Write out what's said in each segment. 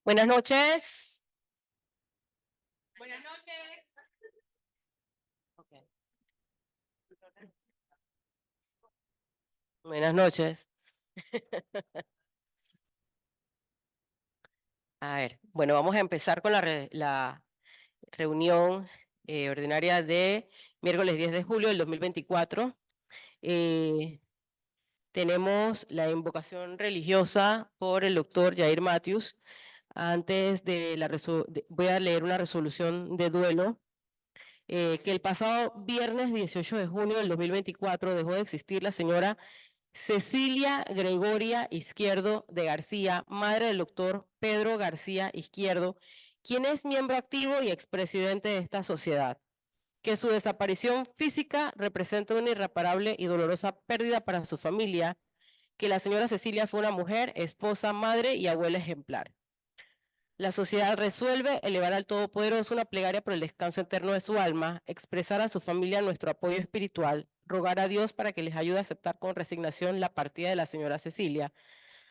Buenas noches. Buenas noches. Okay. Buenas noches. A ver, bueno, vamos a empezar con la reunión ordinaria de miércoles 10 de julio del 2024. Tenemos la invocación religiosa por el doctor Jair Matthews. Antes de voy a leer una resolución de duelo. Que el pasado viernes 18 de junio del 2024 dejó de existir la señora Cecilia Gregoria Izquierdo de García, madre del doctor Pedro García Izquierdo, quien es miembro activo y expresidente de esta sociedad. Que su desaparición física representa una irreparable y dolorosa pérdida para su familia, que la señora Cecilia fue una mujer, esposa, madre y abuela ejemplar. La sociedad resuelve elevar al Todopoderoso una plegaria por el descanso eterno de su alma, expresar a su familia nuestro apoyo espiritual, rogar a Dios para que les ayude a aceptar con resignación la partida de la señora Cecilia,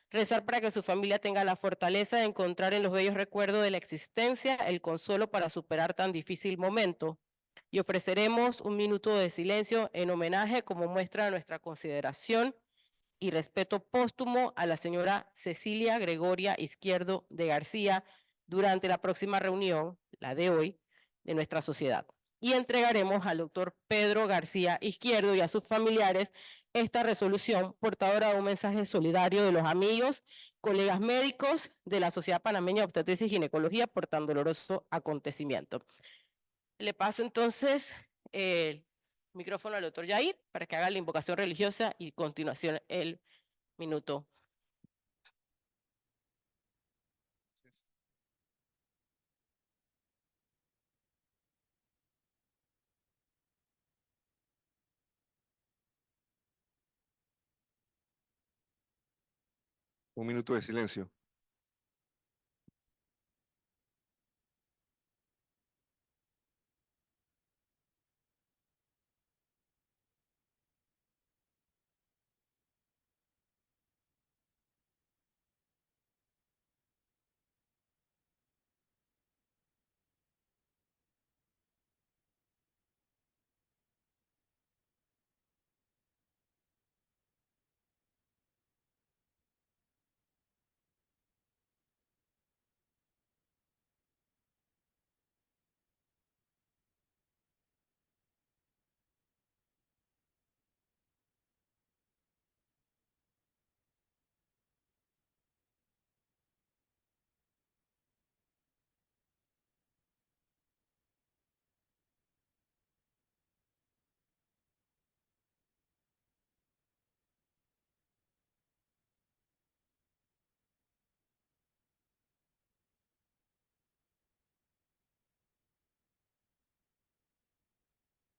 rezar para que su familia tenga la fortaleza de encontrar en los bellos recuerdos de la existencia el consuelo para superar tan difícil momento, y ofreceremos un minuto de silencio en homenaje como muestra de nuestra consideración y respeto póstumo a la señora Cecilia Gregoria Izquierdo de García durante la próxima reunión, la de hoy, de nuestra sociedad. Y entregaremos al doctor Pedro García Izquierdo y a sus familiares esta resolución portadora de un mensaje solidario de los amigos, colegas médicos de la Sociedad Panameña de Obstetricia y Ginecología por tan doloroso acontecimiento. Le paso entonces el micrófono al doctor Jair para que haga la invocación religiosa y continuación el minuto. Un minuto de silencio.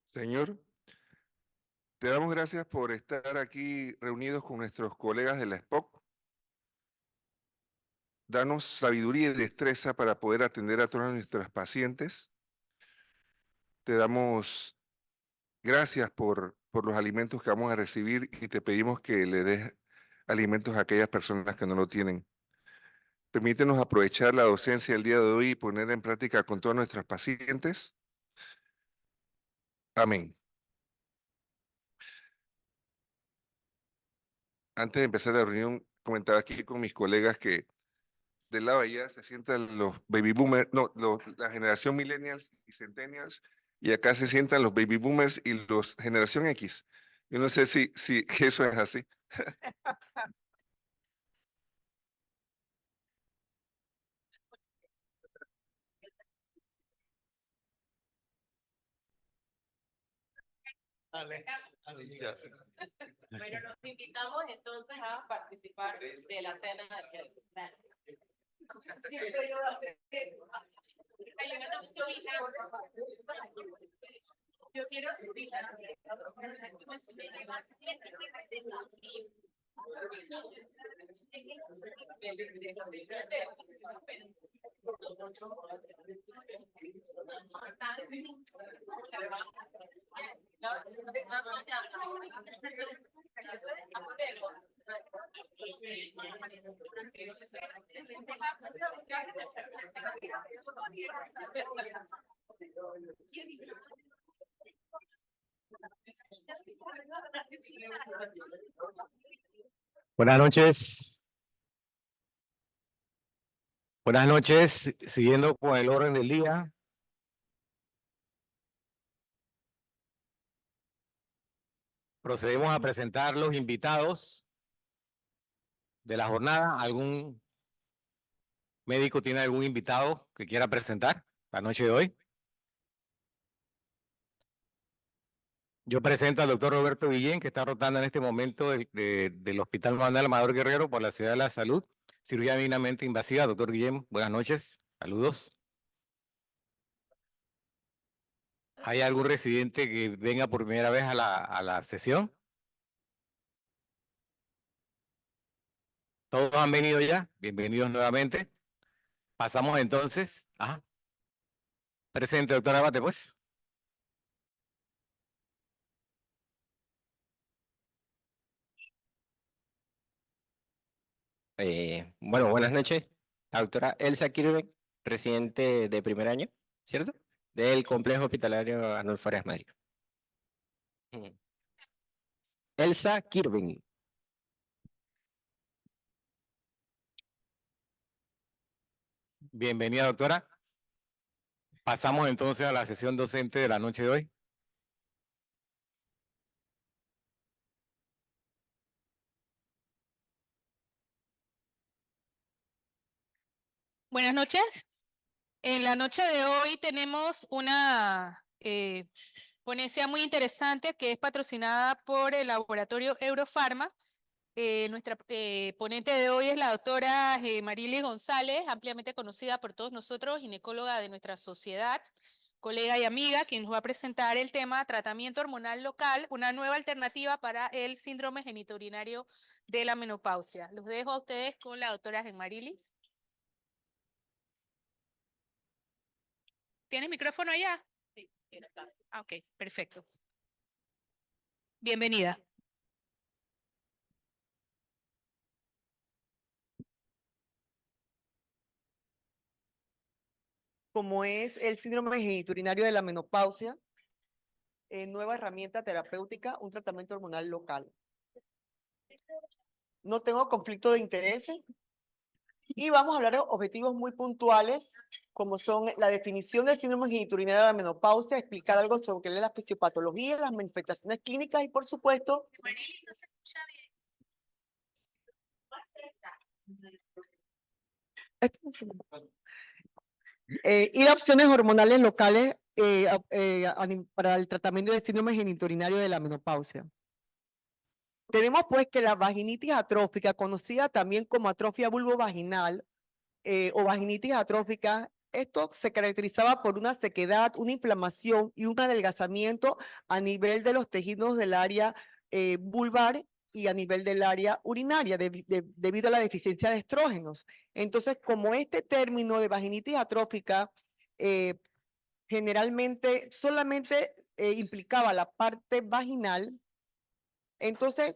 Señor, te damos gracias por estar aquí reunidos con nuestros colegas de la SPOC. Danos sabiduría y destreza para poder atender a todas nuestras pacientes. Te damos gracias por los alimentos que vamos a recibir y te pedimos que le des alimentos a aquellas personas que no lo tienen. Permítenos aprovechar la docencia del día de hoy y ponerla en práctica con todas nuestras pacientes. Amén. Antes de empezar la reunión, comentaba aquí con mis colegas que del lado de allá se sientan los baby boomers, no, la generación millennials y centennials, y acá se sientan los baby boomers y los generación X. Yo no sé si eso es así. Bueno, los invitamos entonces a participar de la cena de ayer. Gracias. Yo quiero subir Buenas noches. Buenas noches. Siguiendo con el orden del día. Procedemos a presentar los invitados de la jornada. ¿Algún médico tiene algún invitado que quiera presentar la noche de hoy? Yo presento al doctor Roberto Guillén, que está rotando en este momento del Hospital Manuel Amador Guerrero por la Ciudad de la Salud. Cirugía mínimamente invasiva. Doctor Guillén, buenas noches. Saludos. ¿Hay algún residente que venga por primera vez a la sesión? ¿Todos han venido ya? Bienvenidos nuevamente. Pasamos entonces. Presente, doctora Abate, pues. Bueno, buenas noches. La doctora Elsa Kirben, residente de primer año, ¿cierto? Del Complejo Hospitalario Arnulfo Farías Madrid. Elsa Kirben. Bienvenida, doctora. Pasamos entonces a la sesión docente de la noche de hoy. Buenas noches. En la noche de hoy tenemos una ponencia muy interesante que es patrocinada por el laboratorio Eurofarma. Nuestra ponente de hoy es la doctora Marilis González, ampliamente conocida por todos nosotros, ginecóloga de nuestra sociedad, colega y amiga, quien nos va a presentar el tema tratamiento hormonal local, una nueva alternativa para el síndrome genitourinario de la menopausia. Los dejo a ustedes con la doctora Marilis. ¿Tienes micrófono allá? Sí. Ok, perfecto. Bienvenida. Como es el síndrome genitourinario de la menopausia, nueva herramienta terapéutica, un tratamiento hormonal local. No tengo conflicto de intereses y vamos a hablar de objetivos muy puntuales, como son la definición del síndrome genitourinario de la menopausia, explicar algo sobre la fisiopatología, las manifestaciones clínicas y, por supuesto, y opciones hormonales locales para el tratamiento del síndrome genitourinario de la menopausia. Tenemos pues que la vaginitis atrófica, conocida también como atrofia vulvovaginal o vaginitis atrófica, esto se caracterizaba por una sequedad, una inflamación y un adelgazamiento a nivel de los tejidos del área vulvar y a nivel del área urinaria debido a la deficiencia de estrógenos. Entonces, como este término de vaginitis atrófica generalmente solamente implicaba la parte vaginal, entonces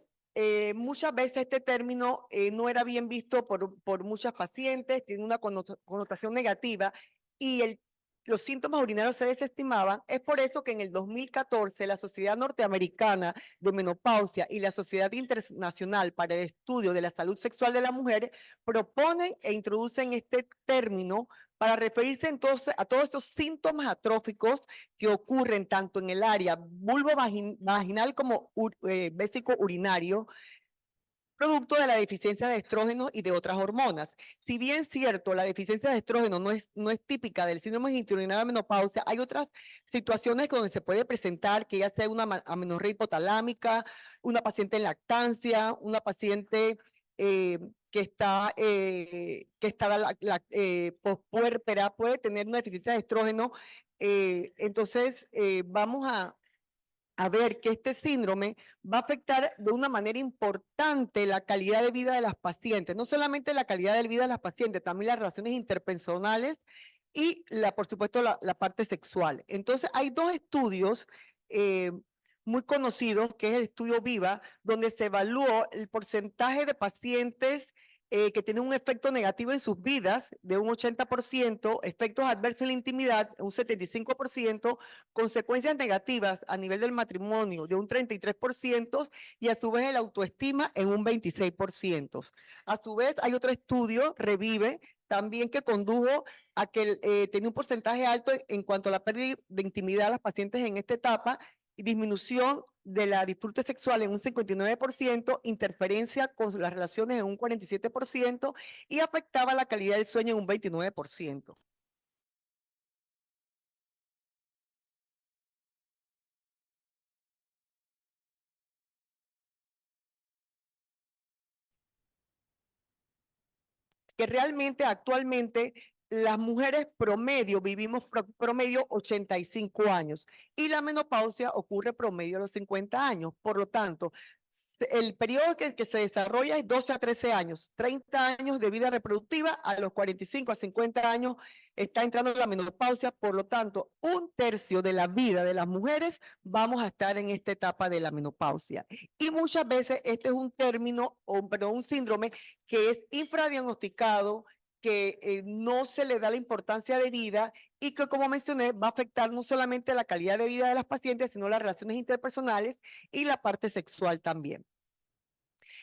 muchas veces este término no era bien visto por muchas pacientes, tiene una connotación negativa y los síntomas urinarios se desestimaban. Es por eso que en el 2014 la Sociedad Norteamericana de Menopausia y la Sociedad Internacional para el Estudio de la Salud Sexual de la Mujer proponen e introducen este término para referirse entonces a todos esos síntomas atróficos que ocurren tanto en el área vulvovaginal como vésico-urinario, producto de la deficiencia de estrógenos y de otras hormonas. Si bien es cierto, la deficiencia de estrógeno no es típica del síndrome genitourinario de la menopausia, hay otras situaciones donde se puede presentar, que ya sea una amenorrea hipotalámica, una paciente en lactancia, una paciente que está pospuérpera, puede tener una deficiencia de estrógeno. Entonces, vamos a ver que este síndrome va a afectar de una manera importante la calidad de vida de las pacientes, no solamente la calidad de vida de las pacientes, también las relaciones interpersonales y, por supuesto, la parte sexual. Entonces, hay dos estudios muy conocidos, que es el estudio VIVA, donde se evaluó el porcentaje de pacientes que tienen un efecto negativo en sus vidas de un 80%, efectos adversos en la intimidad un 75%, consecuencias negativas a nivel del matrimonio de un 33% y a su vez el autoestima en un 26%. A su vez hay otro estudio, Revive, también que condujo a que tenía un porcentaje alto en cuanto a la pérdida de intimidad a las pacientes en esta etapa y disminución de la disfrute sexual en un 59%, interferencia con las relaciones en un 47% y afectaba la calidad del sueño en un 29%. Que realmente actualmente las mujeres promedio vivimos promedio 85 años y la menopausia ocurre promedio a los 50 años. Por lo tanto, el periodo que se desarrolla es 12 a 13 años, 30 años de vida reproductiva, a los 45 a 50 años está entrando la menopausia, por lo tanto, un tercio de la vida de las mujeres vamos a estar en esta etapa de la menopausia. Y muchas veces este es un término, perdón, un síndrome que es infradiagnosticado, que no se le da la importancia de vida y que, como mencioné, va a afectar no solamente la calidad de vida de las pacientes, sino las relaciones interpersonales y la parte sexual también.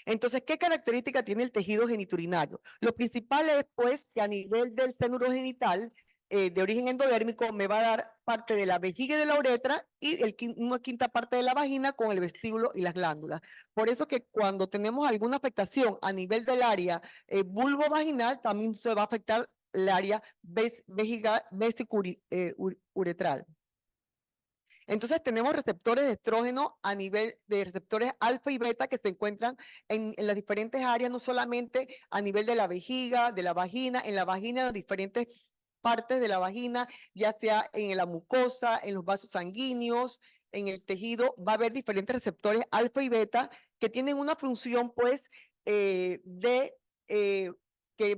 Entonces, ¿qué característica tiene el tejido genitourinario? Lo principal es, pues, que a nivel del seno urogenital, de origen endodérmico, me va a dar parte de la vejiga y de la uretra y una quinta parte de la vagina con el vestíbulo y las glándulas. Por eso que cuando tenemos alguna afectación a nivel del área vulvovaginal, también se va a afectar el área uretral. Entonces tenemos receptores de estrógeno a nivel de receptores alfa y beta que se encuentran en las diferentes áreas, no solamente a nivel de la vejiga, de la vagina, en las diferentes partes de la vagina, ya sea en la mucosa, en los vasos sanguíneos, en el tejido, va a haber diferentes receptores alfa y beta que tienen una función, pues, que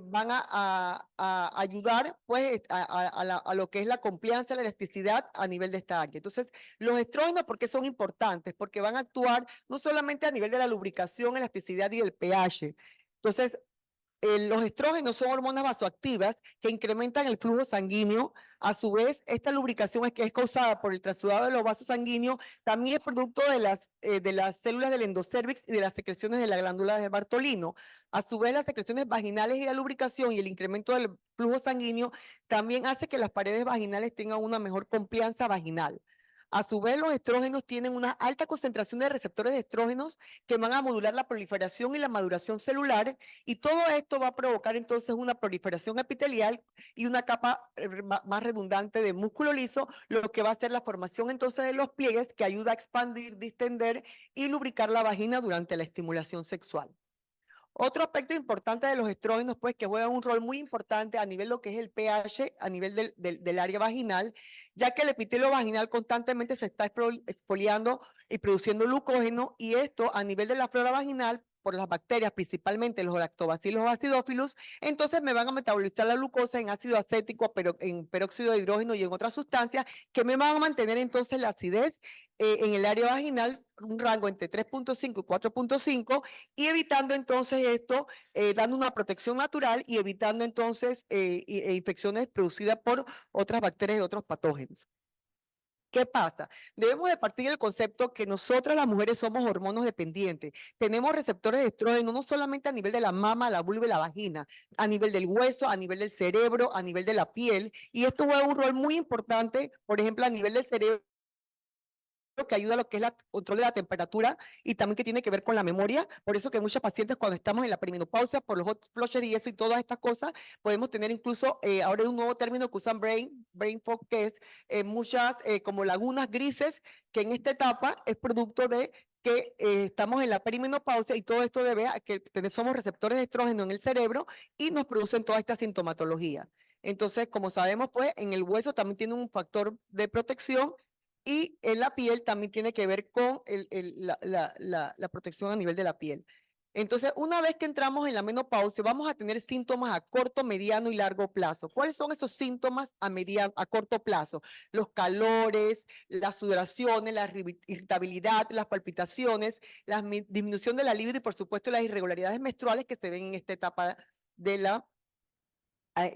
van a ayudar, pues, a lo que es la compliance, la elasticidad a nivel de esta área. Entonces, los estrógenos, ¿por qué son importantes? Porque van a actuar no solamente a nivel de la lubricación, elasticidad y del pH. Entonces, los estrógenos son hormonas vasoactivas que incrementan el flujo sanguíneo. A su vez, esta lubricación es que es causada por el trasudado de los vasos sanguíneos, también es producto de las células del endocérvix y de las secreciones de la glándula de Bartolino. A su vez, las secreciones vaginales y la lubricación y el incremento del flujo sanguíneo también hace que las paredes vaginales tengan una mejor complianza vaginal. A su vez, los estrógenos tienen una alta concentración de receptores de estrógenos que van a modular la proliferación y la maduración celular, y todo esto va a provocar entonces una proliferación epitelial y una capa más redundante de músculo liso, lo que va a hacer la formación entonces de los pliegues que ayuda a expandir, distender y lubricar la vagina durante la estimulación sexual. Otro aspecto importante de los estrógenos, pues, que juegan un rol muy importante a nivel de lo que es el pH, a nivel del área vaginal, ya que el epitelio vaginal constantemente se está exfoliando y produciendo glucógeno, y esto a nivel de la flora vaginal, por las bacterias, principalmente los lactobacilos o acidófilos, entonces me van a metabolizar la glucosa en ácido acético, pero en peróxido de hidrógeno y en otras sustancias que me van a mantener entonces la acidez en el área vaginal, un rango entre 3.5 y 4.5, y evitando entonces esto, dando una protección natural y evitando entonces infecciones producidas por otras bacterias y otros patógenos. ¿Qué pasa? Debemos de partir del concepto que nosotras las mujeres somos hormonos dependientes. Tenemos receptores de estrógeno no solamente a nivel de la mama, la vulva y la vagina, a nivel del hueso, a nivel del cerebro, a nivel de la piel, y esto juega un rol muy importante, por ejemplo, a nivel del cerebro, que ayuda a lo que es el control de la temperatura y también que tiene que ver con la memoria. Por eso que muchas pacientes cuando estamos en la perimenopausia, por los hot flushes y eso y todas estas cosas, podemos tener incluso, ahora hay un nuevo término que usan brain fog, que es muchas como lagunas grises, que en esta etapa es producto de que estamos en la perimenopausia, y todo esto debe a que somos receptores de estrógeno en el cerebro y nos producen toda esta sintomatología. Entonces, como sabemos, pues en el hueso también tiene un factor de protección, y en la piel también tiene que ver con la protección a nivel de la piel. Entonces, una vez que entramos en la menopausia, vamos a tener síntomas a corto, mediano y largo plazo. ¿Cuáles son esos síntomas a corto plazo? Los calores, las sudoraciones, la irritabilidad, las palpitaciones, la disminución de la libido y, por supuesto, las irregularidades menstruales que se ven en esta etapa de la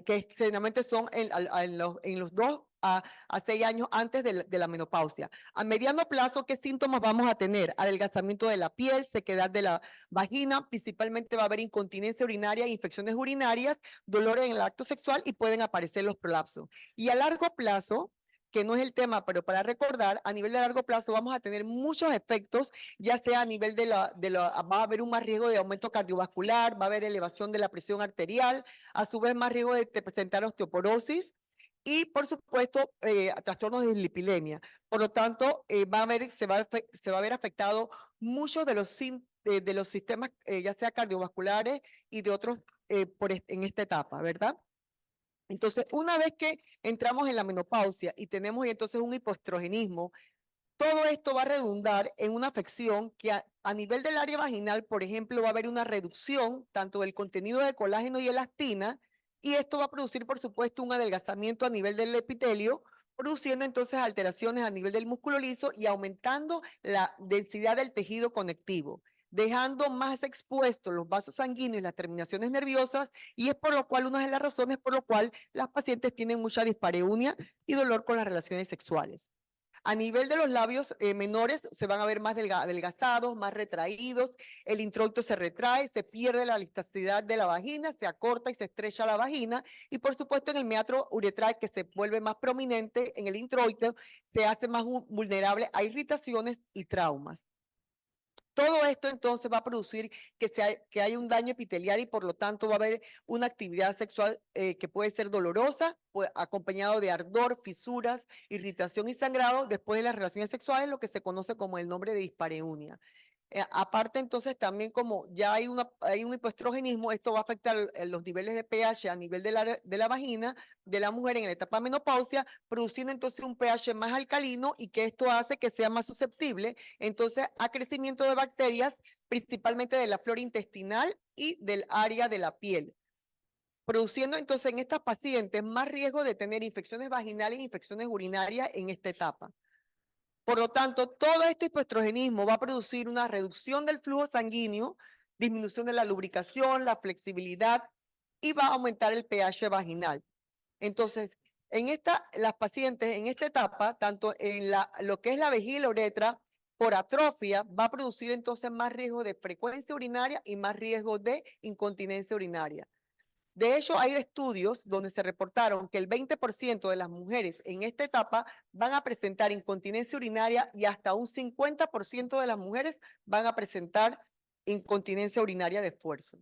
que generalmente son en los 2 a 6 años antes de la menopausia. A mediano plazo, ¿qué síntomas vamos a tener? Adelgazamiento de la piel, sequedad de la vagina, principalmente va a haber incontinencia urinaria, infecciones urinarias, dolores en el acto sexual y pueden aparecer los prolapsos. Y a largo plazo, que no es el tema, pero para recordar, a nivel de largo plazo vamos a tener muchos efectos, ya sea a nivel va a haber un más riesgo de aumento cardiovascular, va a haber elevación de la presión arterial, a su vez más riesgo de presentar osteoporosis y, por supuesto, trastornos de dislipidemia. Por lo tanto, se va a ver afectado muchos de los sistemas, ya sea cardiovasculares y de otros en esta etapa, ¿verdad? Entonces, una vez que entramos en la menopausia y tenemos entonces un hipoestrogenismo, todo esto va a redundar en una afección que a nivel del área vaginal, por ejemplo, va a haber una reducción tanto del contenido de colágeno y elastina, y esto va a producir, por supuesto, un adelgazamiento a nivel del epitelio, produciendo entonces alteraciones a nivel del músculo liso y aumentando la densidad del tejido conectivo, dejando más expuestos los vasos sanguíneos y las terminaciones nerviosas, y es por lo cual, una de las razones por lo cual las pacientes tienen mucha dispareunia y dolor con las relaciones sexuales. A nivel de los labios menores se van a ver más adelgazados, más retraídos, el introito se retrae, se pierde la elasticidad de la vagina, se acorta y se estrecha la vagina, y por supuesto en el meatro uretral, que se vuelve más prominente en el introito, se hace más vulnerable a irritaciones y traumas. Todo esto entonces va a producir que haya un daño epitelial y por lo tanto va a haber una actividad sexual que puede ser dolorosa, acompañado de ardor, fisuras, irritación y sangrado después de las relaciones sexuales, lo que se conoce como el nombre de dispareunia. Aparte, entonces, también como ya hay un hipoestrogenismo, esto va a afectar los niveles de pH a nivel de la vagina de la mujer en la etapa menopausia, produciendo entonces un pH más alcalino y que esto hace que sea más susceptible entonces a crecimiento de bacterias, principalmente de la flora intestinal y del área de la piel, produciendo entonces en estas pacientes más riesgo de tener infecciones vaginales e infecciones urinarias en esta etapa. Por lo tanto, todo este hipoestrogenismo va a producir una reducción del flujo sanguíneo, disminución de la lubricación, la flexibilidad y va a aumentar el pH vaginal. Entonces, las pacientes en esta etapa, tanto en lo que es la vejiga y la uretra, por atrofia, va a producir entonces más riesgo de frecuencia urinaria y más riesgo de incontinencia urinaria. De hecho, hay estudios donde se reportaron que el 20% de las mujeres en esta etapa van a presentar incontinencia urinaria y hasta un 50% de las mujeres van a presentar incontinencia urinaria de esfuerzo.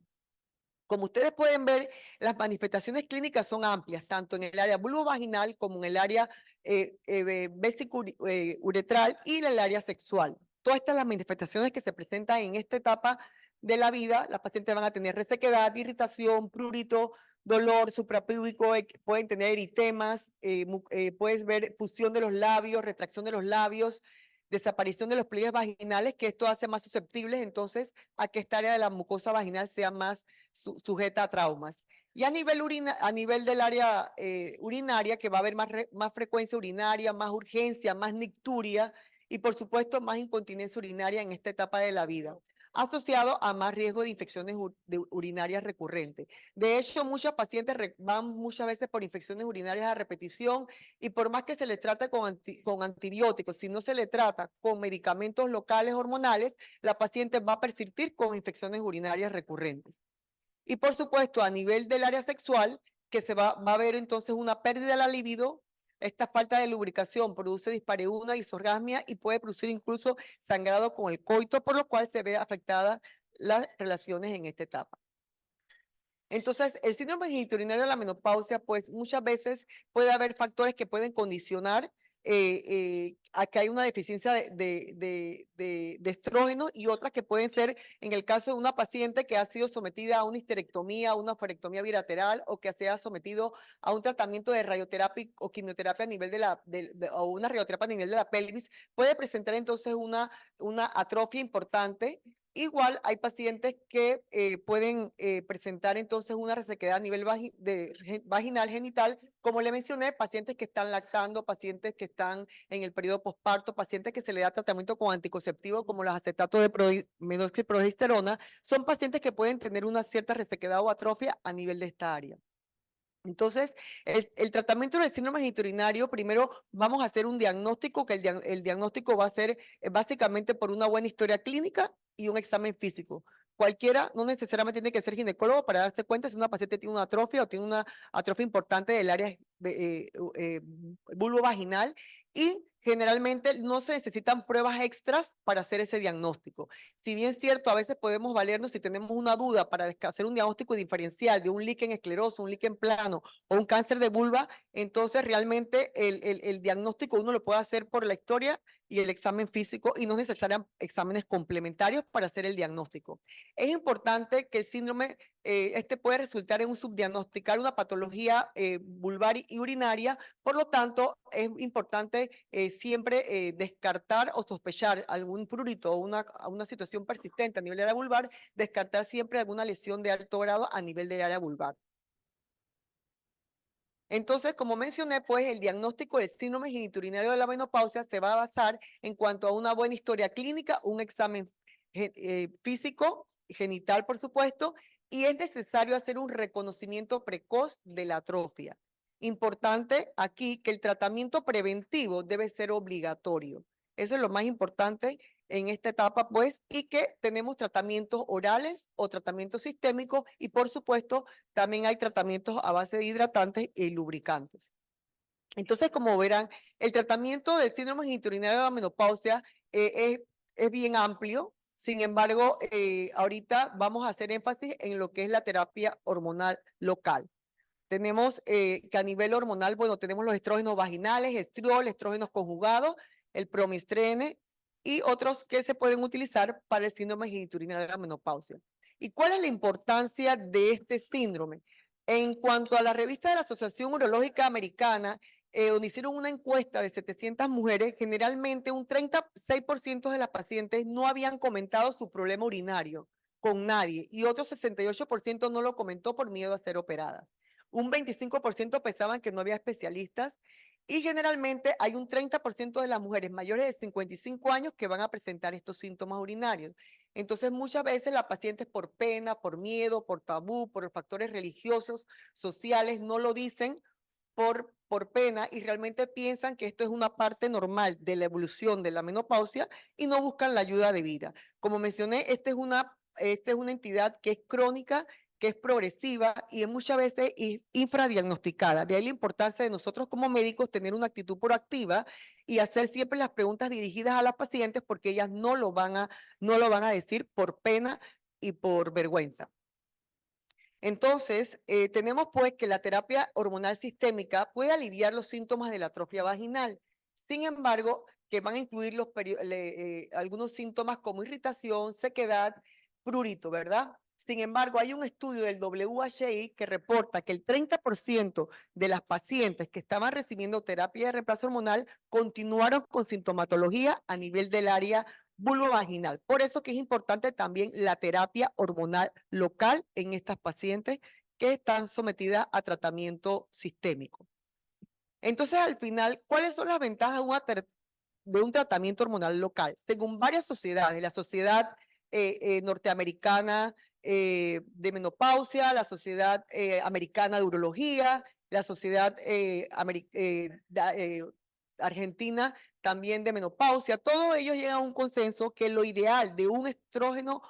Como ustedes pueden ver, las manifestaciones clínicas son amplias, tanto en el área vulvovaginal como en el área uretral y en el área sexual. Todas estas las manifestaciones que se presentan en esta etapa de la vida, las pacientes van a tener resequedad, irritación, prurito, dolor suprapúbico, pueden tener eritemas, puedes ver fusión de los labios, retracción de los labios, desaparición de los pliegues vaginales, que esto hace más susceptibles entonces a que esta área de la mucosa vaginal sea más sujeta a traumas. Y a nivel del área urinaria, que va a haber más frecuencia urinaria, más urgencia, más nicturia y por supuesto más incontinencia urinaria en esta etapa de la vida, asociado a más riesgo de infecciones urinarias recurrentes. De hecho, muchas pacientes van muchas veces por infecciones urinarias a repetición y por más que se le trate con antibióticos, si no se le trata con medicamentos locales hormonales, la paciente va a persistir con infecciones urinarias recurrentes. Y por supuesto, a nivel del área sexual, que va a haber entonces una pérdida de la libido. Esta falta de lubricación produce dispareunia, disorgasmia y puede producir incluso sangrado con el coito, por lo cual se ve afectada las relaciones en esta etapa. Entonces, el síndrome genitourinario de la menopausia, pues muchas veces puede haber factores que pueden condicionar a que hay una deficiencia de estrógeno y otras que pueden ser en el caso de una paciente que ha sido sometida a una histerectomía, a una oophorectomía bilateral o que se ha sometido a un tratamiento de radioterapia o quimioterapia a nivel o una radioterapia a nivel de la pelvis, puede presentar entonces una atrofia importante Igual hay pacientes que pueden presentar entonces una resequedad a nivel vaginal, genital, como le mencioné, pacientes que están lactando, pacientes que están en el periodo posparto, pacientes que se le da tratamiento con anticonceptivos como los acetatos de minoxidilprogesterona, son pacientes que pueden tener una cierta resequedad o atrofia a nivel de esta área. Entonces, el tratamiento del síndrome genitourinario, primero vamos a hacer un diagnóstico, que el diagnóstico va a ser básicamente por una buena historia clínica y un examen físico. Cualquiera, no necesariamente tiene que ser ginecólogo para darse cuenta si una paciente tiene una atrofia o tiene una atrofia importante del área vulvovaginal, y generalmente no se necesitan pruebas extras para hacer ese diagnóstico. Si bien es cierto, a veces podemos valernos si tenemos una duda para hacer un diagnóstico diferencial de un líquen escleroso, un líquen plano o un cáncer de vulva, entonces realmente el diagnóstico uno lo puede hacer por la historia y el examen físico, y no necesitan exámenes complementarios para hacer el diagnóstico. Es importante que el síndrome puede resultar en un subdiagnosticar una patología vulvar y urinaria. Por lo tanto, es importante siempre descartar o sospechar algún prurito o una situación persistente a nivel de área vulvar, descartar siempre alguna lesión de alto grado a nivel del área vulvar. Entonces, como mencioné, pues el diagnóstico del síndrome genitourinario de la menopausia se va a basar en cuanto a una buena historia clínica, un examen físico, genital, por supuesto, y es necesario hacer un reconocimiento precoz de la atrofia. Importante aquí que el tratamiento preventivo debe ser obligatorio. Eso es lo más importante en esta etapa, pues, y que tenemos tratamientos orales o tratamientos sistémicos, y por supuesto también hay tratamientos a base de hidratantes y lubricantes. Entonces, como verán, el tratamiento del síndrome genitourinario de la menopausia es bien amplio. Sin embargo, ahorita vamos a hacer énfasis en lo que es la terapia hormonal local. Tenemos que a nivel hormonal, bueno, tenemos los estrógenos vaginales, estriol, estrógenos conjugados, el promistrene y otros que se pueden utilizar para el síndrome genitourinario de la menopausia. ¿Y cuál es la importancia de este síndrome? En cuanto a la revista de la Asociación Urológica Americana, donde hicieron una encuesta de 700 mujeres, generalmente un 36% de las pacientes no habían comentado su problema urinario con nadie, y otro 68% no lo comentó por miedo a ser operadas. Un 25% pensaban que no había especialistas, y generalmente hay un 30% de las mujeres mayores de 55 años que van a presentar estos síntomas urinarios. Entonces, muchas veces las pacientes por pena, por miedo, por tabú, por los factores religiosos, sociales, no lo dicen por pena, y realmente piensan que esto es una parte normal de la evolución de la menopausia y no buscan la ayuda debida. Como mencioné, esta es una entidad que es crónica, que es progresiva y muchas veces es infradiagnosticada. De ahí la importancia de nosotros como médicos tener una actitud proactiva y hacer siempre las preguntas dirigidas a las pacientes, porque ellas no lo van a decir por pena y por vergüenza. Entonces, tenemos pues que la terapia hormonal sistémica puede aliviar los síntomas de la atrofia vaginal. Sin embargo, que van a incluir algunos síntomas como irritación, sequedad, prurito, ¿verdad? Sin embargo, hay un estudio del WHI que reporta que el 30% de las pacientes que estaban recibiendo terapia de reemplazo hormonal continuaron con sintomatología a nivel del área vulvovaginal. Por eso que es importante también la terapia hormonal local en estas pacientes que están sometidas a tratamiento sistémico. Entonces, al final, ¿cuáles son las ventajas de un tratamiento hormonal local? Según varias sociedades, la Sociedad Norteamericana de Menopausia, la Sociedad Americana de Urología, la Sociedad Argentina también de menopausia, todos ellos llegan a un consenso que lo ideal de un estrógeno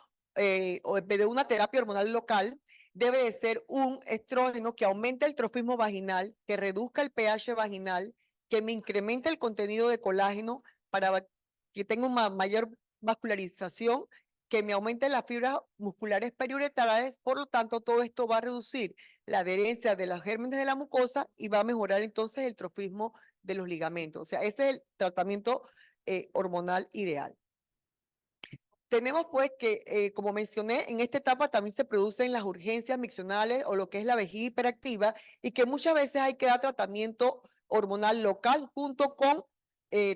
o de una terapia hormonal local debe de ser un estrógeno que aumente el trofismo vaginal, que reduzca el pH vaginal, que me incremente el contenido de colágeno para que tenga una mayor vascularización, que me aumente las fibras musculares periuretrales. Por lo tanto, todo esto va a reducir la adherencia de los gérmenes de la mucosa y va a mejorar entonces el trofismo de los ligamentos. O sea, ese es el tratamiento hormonal ideal. Tenemos pues que, como mencioné, en esta etapa también se producen las urgencias miccionales o lo que es la vejiga hiperactiva, y que muchas veces hay que dar tratamiento hormonal local junto con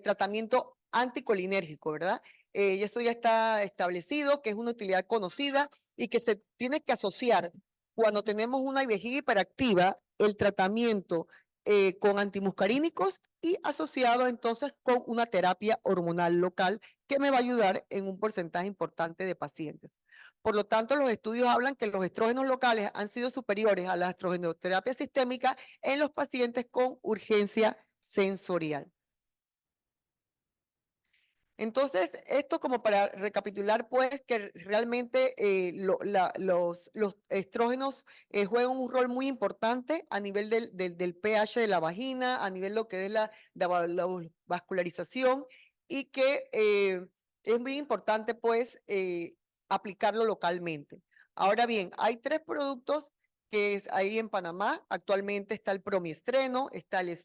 tratamiento anticolinérgico, ¿verdad? y eso ya está establecido, que es una utilidad conocida y que se tiene que asociar cuando tenemos una vejiga hiperactiva, el tratamiento con antimuscarínicos y asociado entonces con una terapia hormonal local que me va a ayudar en un porcentaje importante de pacientes. Por lo tanto, los estudios hablan que los estrógenos locales han sido superiores a la estrogenoterapia sistémica en los pacientes con urgencia sensorial. Entonces, esto como para recapitular, pues, que realmente los estrógenos juegan un rol muy importante a nivel del pH de la vagina, a nivel lo que es la vascularización, y que es muy importante, pues, aplicarlo localmente. Ahora bien, hay 3 productos que es ahí en Panamá. Actualmente está el Promiestreno, está el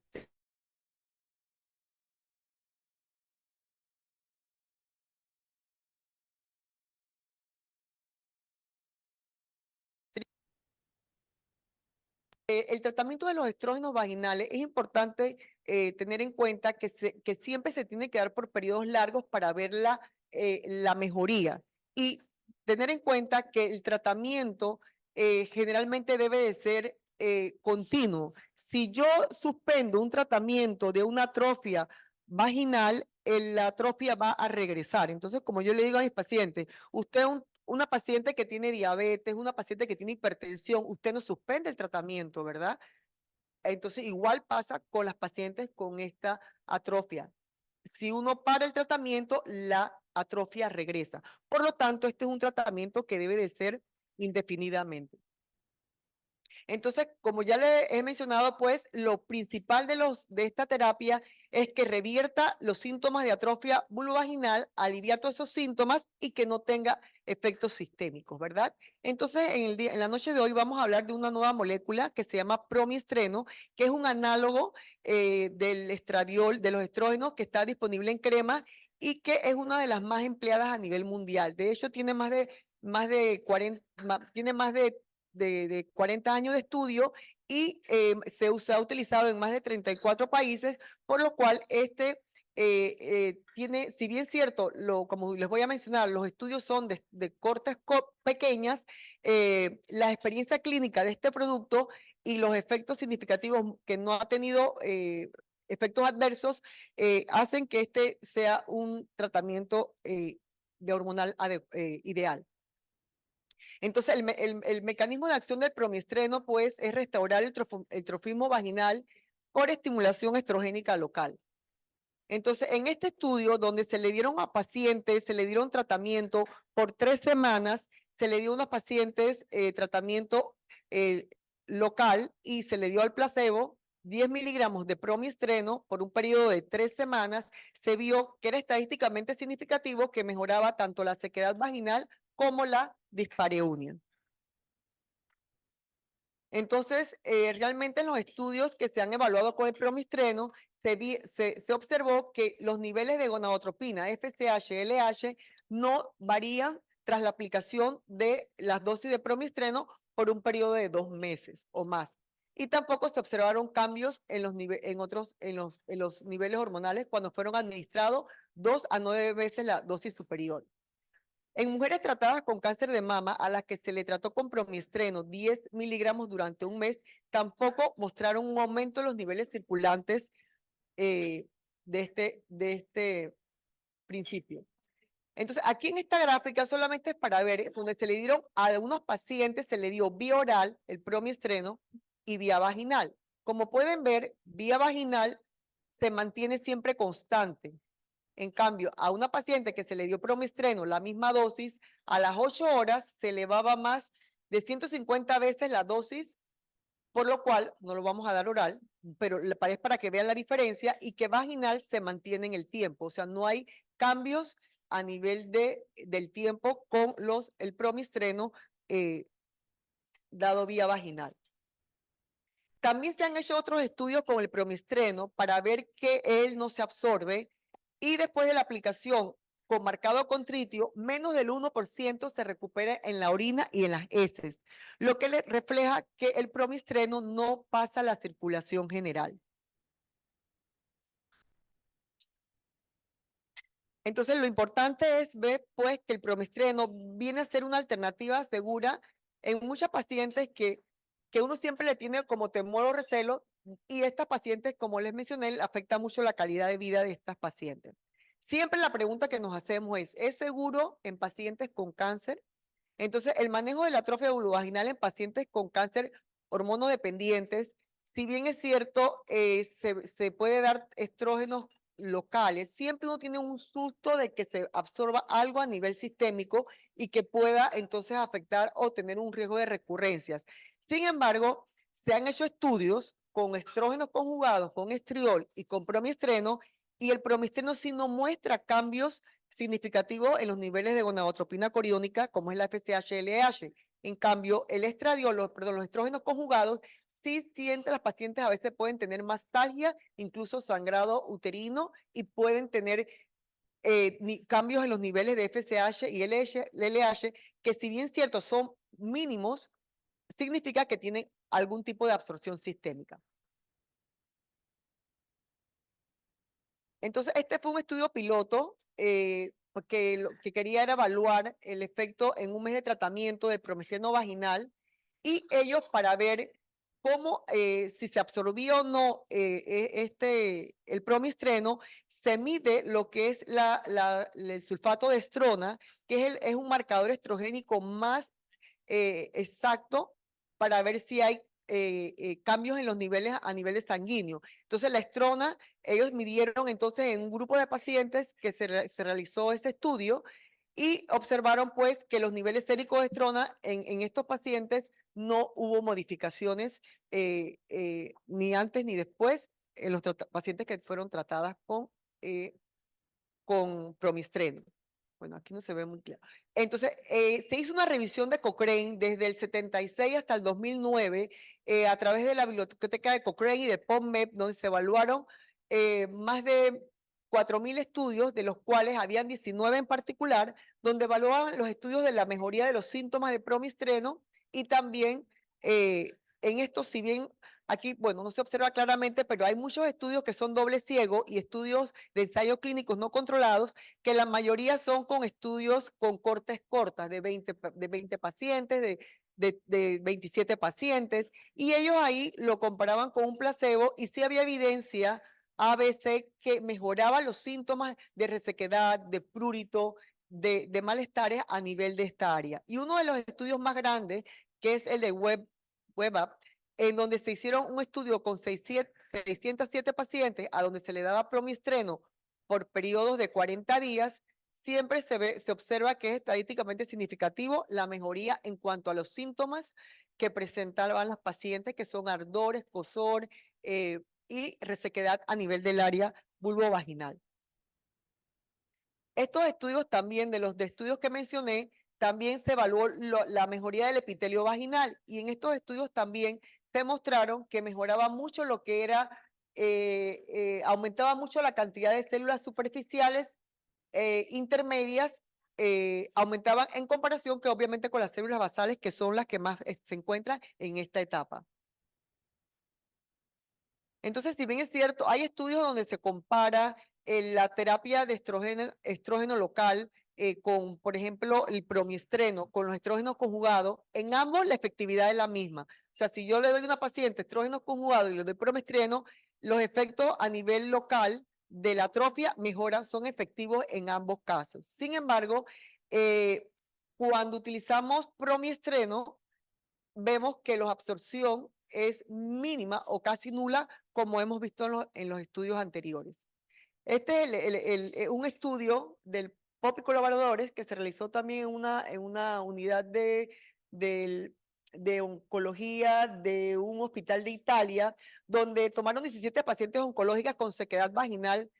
el tratamiento de los estrógenos vaginales es importante tener en cuenta que siempre se tiene que dar por periodos largos para ver la mejoría, y tener en cuenta que el tratamiento generalmente debe de ser continuo. Si yo suspendo un tratamiento de una atrofia vaginal, la atrofia va a regresar. Entonces, como yo le digo a mis pacientes, usted una paciente que tiene diabetes, una paciente que tiene hipertensión, usted no suspende el tratamiento, ¿verdad? Entonces, igual pasa con las pacientes con esta atrofia. Si uno para el tratamiento, la atrofia regresa. Por lo tanto, este es un tratamiento que debe de ser indefinidamente. Entonces, como ya le he mencionado, pues lo principal de esta terapia es que revierta los síntomas de atrofia vulvovaginal, aliviar todos esos síntomas y que no tenga efectos sistémicos, ¿verdad? Entonces, en la noche de hoy vamos a hablar de una nueva molécula que se llama Promiestreno, que es un análogo del estradiol, de los estrógenos, que está disponible en crema y que es una de las más empleadas a nivel mundial. De hecho, tiene más de 40 años de estudio y se ha utilizado en más de 34 países, por lo cual tiene, si bien cierto, como les voy a mencionar, los estudios son de cortes pequeñas, la experiencia clínica de este producto y los efectos significativos que no ha tenido efectos adversos hacen que este sea un tratamiento de hormonal ideal. Entonces, el mecanismo de acción del promiestreno, pues, es restaurar el trofismo vaginal por estimulación estrogénica local. Entonces, en este estudio, donde se le dieron a pacientes, se le dieron tratamiento por 3 semanas, se le dio a unos pacientes tratamiento local y se le dio al placebo 10 miligramos de promiestreno por un periodo de 3 semanas. Se vio que era estadísticamente significativo, que mejoraba tanto la sequedad vaginal como la dispareunia. Entonces, realmente en los estudios que se han evaluado con el promiestreno, se observó que los niveles de gonadotropina, FSH, LH, no varían tras la aplicación de las dosis de promiestreno por un periodo de 2 meses o más. Y tampoco se observaron cambios en los niveles hormonales cuando fueron administrados 2 a 9 veces la dosis superior. En mujeres tratadas con cáncer de mama, a las que se le trató con promiestreno 10 miligramos durante un mes, tampoco mostraron un aumento en los niveles circulantes de este principio. Entonces, aquí en esta gráfica solamente es para ver, es donde se le dieron a algunos pacientes, se le dio vía oral el promiestreno y vía vaginal. Como pueden ver, vía vaginal se mantiene siempre constante. En cambio, a una paciente que se le dio promiestreno, la misma dosis, a las 8 horas se elevaba más de 150 veces la dosis, por lo cual no lo vamos a dar oral, pero es para que vean la diferencia, y que vaginal se mantiene en el tiempo. O sea, no hay cambios a nivel del tiempo con el promiestreno dado vía vaginal. También se han hecho otros estudios con el promiestreno para ver que él no se absorbe, y después de la aplicación con marcado con tritio, menos del 1% se recupera en la orina y en las heces, lo que le refleja que el promiestreno no pasa a la circulación general. Entonces, lo importante es ver, pues, que el promistreno viene a ser una alternativa segura en muchas pacientes que uno siempre le tiene como temor o recelo, y estas pacientes, como les mencioné, afecta mucho la calidad de vida de estas pacientes. Siempre la pregunta que nos hacemos ¿es seguro en pacientes con cáncer? Entonces, el manejo de la atrofia vulvovaginal en pacientes con cáncer hormonodependientes, si bien es cierto, se puede dar estrógenos locales, siempre uno tiene un susto de que se absorba algo a nivel sistémico y que pueda entonces afectar o tener un riesgo de recurrencias. Sin embargo, se han hecho estudios con estrógenos conjugados, con estriol y con promistreno, y el promistreno sí no muestra cambios significativo en los niveles de gonadotropina coriónica, como es la FSH-LH. En cambio, el estradiol, los estrógenos conjugados, sí sienten las pacientes, a veces pueden tener mastalgia, incluso sangrado uterino, y pueden tener cambios en los niveles de FSH y LH, que si bien cierto son mínimos, significa que tienen algún tipo de absorción sistémica. Entonces, este fue un estudio piloto porque lo que quería era evaluar el efecto en un mes de tratamiento de promistreno vaginal, y ellos, para ver cómo, si se absorbía o no el promistreno, se mide lo que es el sulfato de estrona, que es un marcador estrogénico más exacto para ver si hay cambios en los niveles a niveles sanguíneos. Entonces, la estrona, ellos midieron entonces en un grupo de pacientes que se realizó ese estudio, y observaron pues que los niveles séricos de estrona en estos pacientes no hubo modificaciones ni antes ni después en los pacientes que fueron tratadas con promistreno. Bueno, aquí no se ve muy claro. Entonces, se hizo una revisión de Cochrane desde el 76 hasta el 2009 a través de la biblioteca de Cochrane y de PubMed, donde se evaluaron más de 4.000 estudios, de los cuales habían 19 en particular, donde evaluaban los estudios de la mejoría de los síntomas de promistreno, y también en esto, si bien aquí, bueno, no se observa claramente, pero hay muchos estudios que son doble ciego y estudios de ensayos clínicos no controlados, que la mayoría son con estudios con cortes cortas de 20 pacientes, de 27 pacientes, y ellos ahí lo comparaban con un placebo, y sí había evidencia ABC que mejoraba los síntomas de resequedad, de prurito, de malestares a nivel de esta área. Y uno de los estudios más grandes, que es el de WebApp, en donde se hicieron un estudio con 607 pacientes, a donde se le daba promistreno por periodos de 40 días, siempre se observa que es estadísticamente significativo la mejoría en cuanto a los síntomas que presentaban las pacientes, que son ardor, escozor y resequedad a nivel del área vulvovaginal. Estos estudios también, de los estudios que mencioné, también se evaluó la mejoría del epitelio vaginal, y en estos estudios también se mostraron que mejoraba mucho lo que era, aumentaba mucho la cantidad de células superficiales intermedias, aumentaban en comparación que obviamente con las células basales, que son las que más se encuentran en esta etapa. Entonces, si bien es cierto, hay estudios donde se compara la terapia de estrógeno local con, por ejemplo, el promistreno, con los estrógenos conjugados. En ambos la efectividad es la misma. O sea, si yo le doy a una paciente estrógenos conjugados y le doy promistreno, los efectos a nivel local de la atrofia son efectivos en ambos casos. Sin embargo, cuando utilizamos promistreno, vemos que la absorción es mínima o casi nula, como hemos visto en los estudios anteriores. Este es un estudio del POP y colaboradores que se realizó también en una unidad de oncología de un hospital de Italia, donde tomaron 17 pacientes oncológicas con sequedad vaginal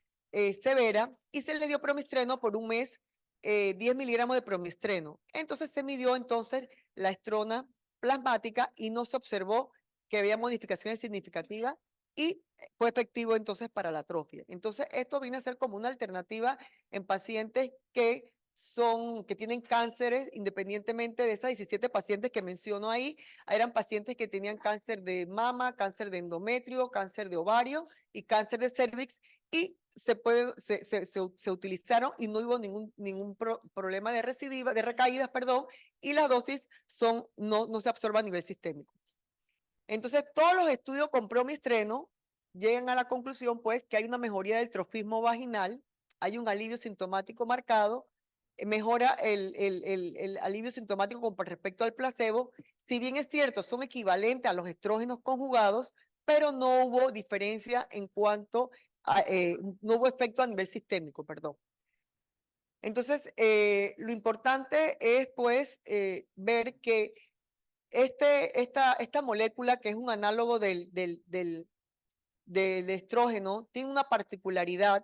severa, y se les dio promistreno por un mes, 10 miligramos de promistreno. Entonces se midió entonces la estrona plasmática y no se observó que había modificaciones significativas, y fue efectivo entonces para la atrofia. Entonces, esto viene a ser como una alternativa en pacientes que que tienen cánceres, independientemente de esas 17 pacientes que menciono ahí, eran pacientes que tenían cáncer de mama, cáncer de endometrio, cáncer de ovario y cáncer de cervix, y se utilizaron y no hubo ningún problema de recidiva, de recaídas, perdón, y las dosis no se absorben a nivel sistémico. Entonces, todos los estudios con promistreno llegan a la conclusión, pues, que hay una mejoría del trofismo vaginal, hay un alivio sintomático marcado, mejora el alivio sintomático con respecto al placebo. Si bien es cierto, son equivalentes a los estrógenos conjugados, pero no hubo diferencia en cuanto a, no hubo efecto a nivel sistémico, perdón. Entonces, lo importante es, pues, ver que esta molécula, que es un análogo del estrógeno, tiene una particularidad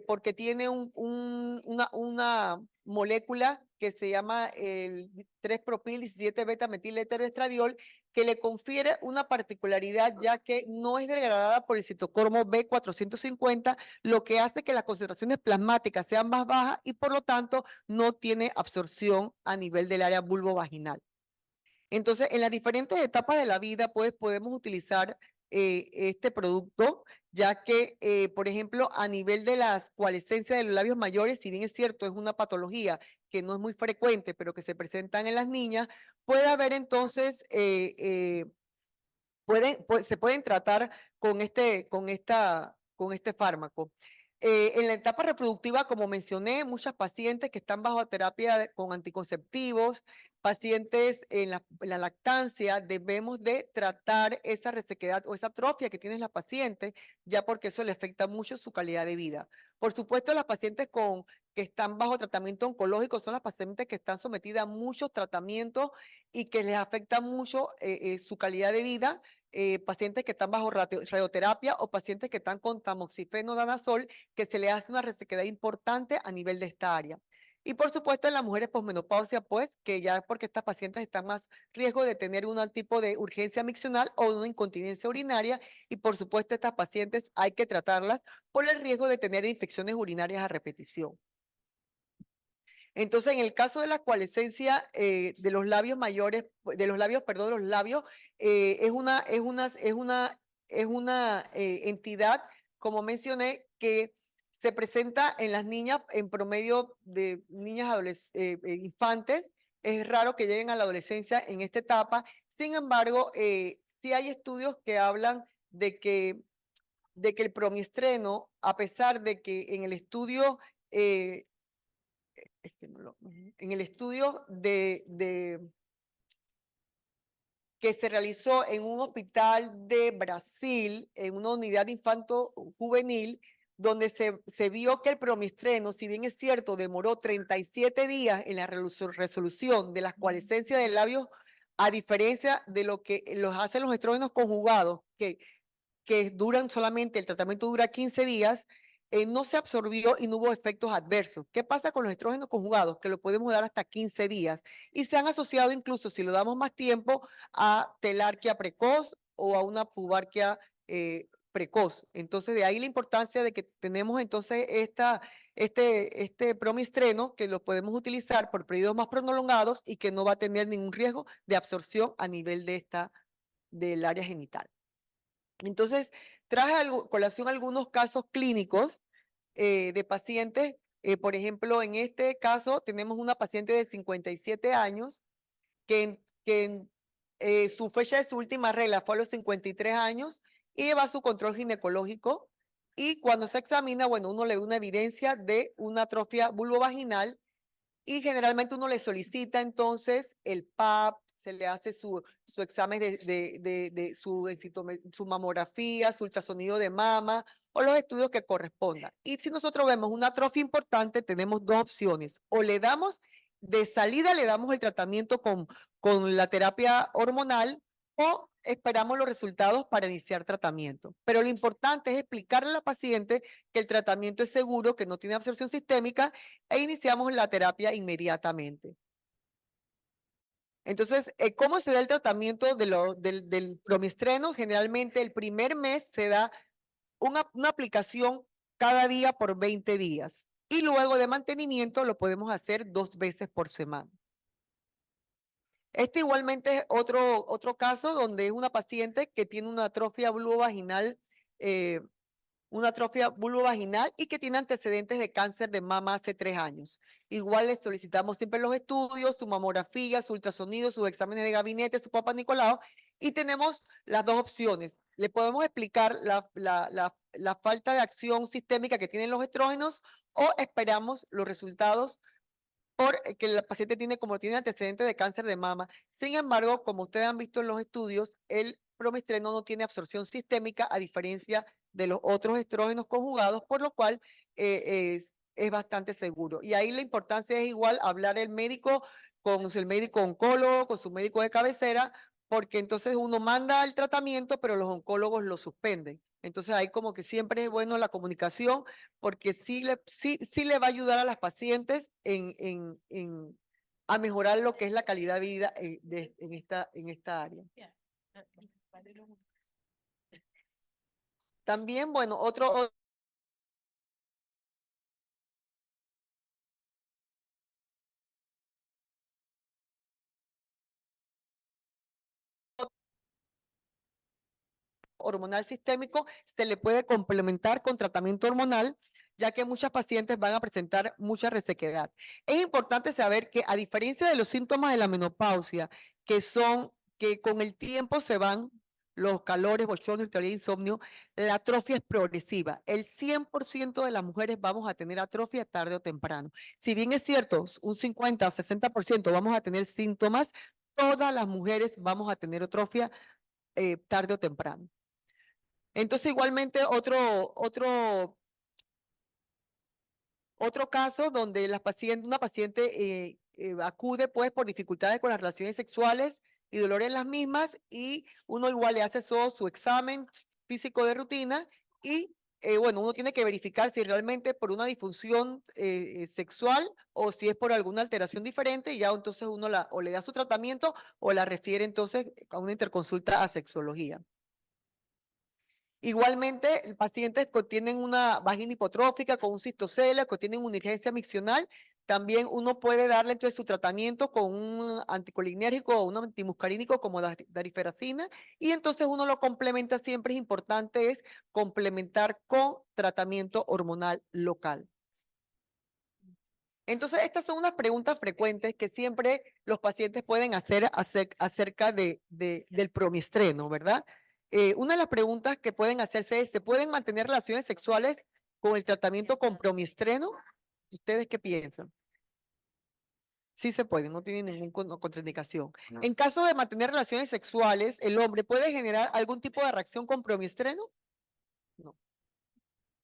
porque tiene una molécula que se llama el 3-propil 17-beta-metileterestradiol, que le confiere una particularidad, ya que no es degradada por el citocromo B450, lo que hace que las concentraciones plasmáticas sean más bajas y por lo tanto no tiene absorción a nivel del área vulvovaginal. Entonces, en las diferentes etapas de la vida, pues podemos utilizar este producto, ya que, por ejemplo, a nivel de la escualescencia de los labios mayores, si bien es cierto, es una patología que no es muy frecuente, pero que se presentan en las niñas, puede haber entonces, se pueden tratar con este fármaco. En la etapa reproductiva, como mencioné, muchas pacientes que están bajo terapia con anticonceptivos, pacientes en la lactancia, debemos de tratar esa resequedad o esa atrofia que tiene la paciente, ya porque eso le afecta mucho su calidad de vida. Por supuesto, las pacientes que están bajo tratamiento oncológico son las pacientes que están sometidas a muchos tratamientos y que les afecta mucho su calidad de vida. Pacientes que están bajo radioterapia o pacientes que están con tamoxifeno danazol, que se le hace una resequedad importante a nivel de esta área. Y por supuesto en las mujeres posmenopausia, pues, que ya es porque estas pacientes están más riesgo de tener un tipo de urgencia miccional o una incontinencia urinaria, y por supuesto estas pacientes hay que tratarlas por el riesgo de tener infecciones urinarias a repetición. Entonces, en el caso de la escualescencia de los labios mayores, de los labios, es una entidad, como mencioné, que se presenta en las niñas en promedio de niñas infantes. Es raro que lleguen a la adolescencia en esta etapa. Sin embargo, sí hay estudios que hablan de que el promistreno, a pesar de que en el estudio en el estudio que se realizó en un hospital de Brasil, en una unidad infanto-juvenil, donde se vio que el promistreno, si bien es cierto, demoró 37 días en la resolución de la escualescencia del labio, a diferencia de lo que los hacen los estrógenos conjugados, que duran solamente, el tratamiento dura 15 días, no se absorbió y no hubo efectos adversos. ¿Qué pasa con los estrógenos conjugados? Que lo podemos dar hasta 15 días y se han asociado incluso, si lo damos más tiempo, a telarquía precoz o a una pubarquia precoz. Entonces, de ahí la importancia de que tenemos entonces este promistreno, que lo podemos utilizar por periodos más prolongados y que no va a tener ningún riesgo de absorción a nivel del área genital. Entonces, traje a colación algunos casos clínicos de pacientes. Por ejemplo, en este caso tenemos una paciente de 57 años que su fecha de su última regla fue a los 53 años y lleva su control ginecológico. Y cuando se examina, bueno, uno le ve una evidencia de una atrofia vulvovaginal y generalmente uno le solicita entonces el PAP, se le hace su examen de su mamografía, su ultrasonido de mama o los estudios que correspondan. Y si nosotros vemos una atrofia importante, tenemos dos opciones. O le damos, de salida le damos el tratamiento con la terapia hormonal o esperamos los resultados para iniciar tratamiento. Pero lo importante es explicarle a la paciente que el tratamiento es seguro, que no tiene absorción sistémica e iniciamos la terapia inmediatamente. Entonces, ¿cómo se da el tratamiento del promistreno? Generalmente el primer mes se da una aplicación cada día por 20 días. Y luego de mantenimiento lo podemos hacer 2 veces por semana. Este igualmente es otro caso donde es una paciente que tiene una atrofia vulvovaginal, y que tiene antecedentes de cáncer de mama hace 3 años. Igual le solicitamos siempre los estudios, su mamografía, su ultrasonido, sus exámenes de gabinete, su Papá Nicolau, y tenemos las dos opciones. Le podemos explicar la falta de acción sistémica que tienen los estrógenos o esperamos los resultados porque la paciente tiene antecedentes de cáncer de mama. Sin embargo, como ustedes han visto en los estudios, el promistreno no tiene absorción sistémica a diferencia de los otros estrógenos conjugados, por lo cual es bastante seguro. Y ahí la importancia es igual hablar el médico con el médico oncólogo, con su médico de cabecera, porque entonces uno manda el tratamiento, pero los oncólogos lo suspenden. Entonces ahí como que siempre es bueno la comunicación porque sí le va a ayudar a las pacientes a mejorar lo que es la calidad de vida en esta área. También, bueno, otro hormonal sistémico se le puede complementar con tratamiento hormonal, ya que muchas pacientes van a presentar mucha resequedad. Es importante saber que a diferencia de los síntomas de la menopausia, que con el tiempo se van los calores, bochorno, irritabilidad, insomnio, la atrofia es progresiva. El 100% de las mujeres vamos a tener atrofia tarde o temprano. Si bien es cierto, un 50 o 60% vamos a tener síntomas, todas las mujeres vamos a tener atrofia tarde o temprano. Entonces, igualmente, otro caso donde una paciente acude pues por dificultades con las relaciones sexuales y dolor en las mismas y uno igual le hace su examen físico de rutina y bueno, uno tiene que verificar si realmente por una disfunción sexual o si es por alguna alteración diferente y ya entonces uno o le da su tratamiento o la refiere entonces a una interconsulta a sexología. Igualmente, pacientes que tienen una vagina hipotrófica con un cistocele, que tienen una urgencia miccional, también uno puede darle entonces su tratamiento con un anticolinérgico o un antimuscarínico como dariferacina y entonces uno lo complementa, siempre es importante es complementar con tratamiento hormonal local. Entonces, estas son unas preguntas frecuentes que siempre los pacientes pueden hacer acerca del promistreno, ¿verdad? Una de las preguntas que pueden hacerse es, ¿se pueden mantener relaciones sexuales con el tratamiento con promistreno? ¿Ustedes qué piensan? Sí se puede, no tiene ninguna contraindicación. En caso de mantener relaciones sexuales, ¿el hombre puede generar algún tipo de reacción con promistreno? No.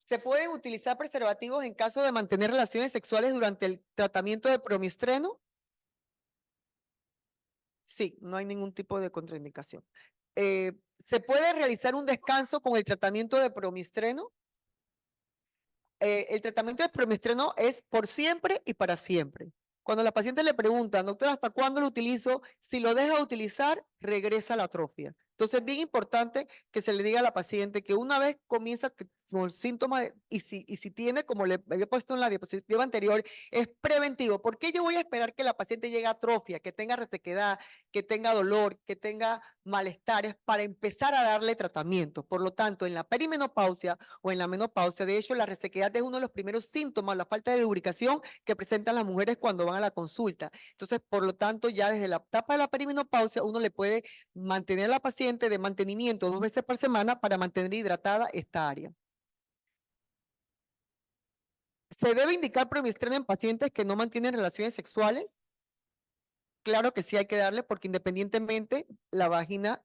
¿Se pueden utilizar preservativos en caso de mantener relaciones sexuales durante el tratamiento de promistreno? Sí, no hay ningún tipo de contraindicación. ¿Se puede realizar un descanso con el tratamiento de promistreno? El tratamiento de promistreno es por siempre y para siempre. Cuando la paciente le pregunta, doctora, ¿hasta cuándo lo utilizo? Si lo deja de utilizar, regresa a la atrofia. Entonces, es bien importante que se le diga a la paciente que una vez comienza con síntomas, y si tiene, como le había puesto en la diapositiva anterior, es preventivo. ¿Por qué yo voy a esperar que la paciente llegue a atrofia, que tenga resequedad, que tenga dolor, que tenga malestares para empezar a darle tratamiento? Por lo tanto, en la perimenopausia o en la menopausia, de hecho, la resequedad es uno de los primeros síntomas, la falta de lubricación que presentan las mujeres cuando van a la consulta. Entonces, por lo tanto, ya desde la etapa de la perimenopausia, uno le puede mantener a la paciente de mantenimiento 2 veces por semana para mantener hidratada esta área. ¿Se debe indicar promistreno en pacientes que no mantienen relaciones sexuales? Claro que sí hay que darle porque independientemente la vagina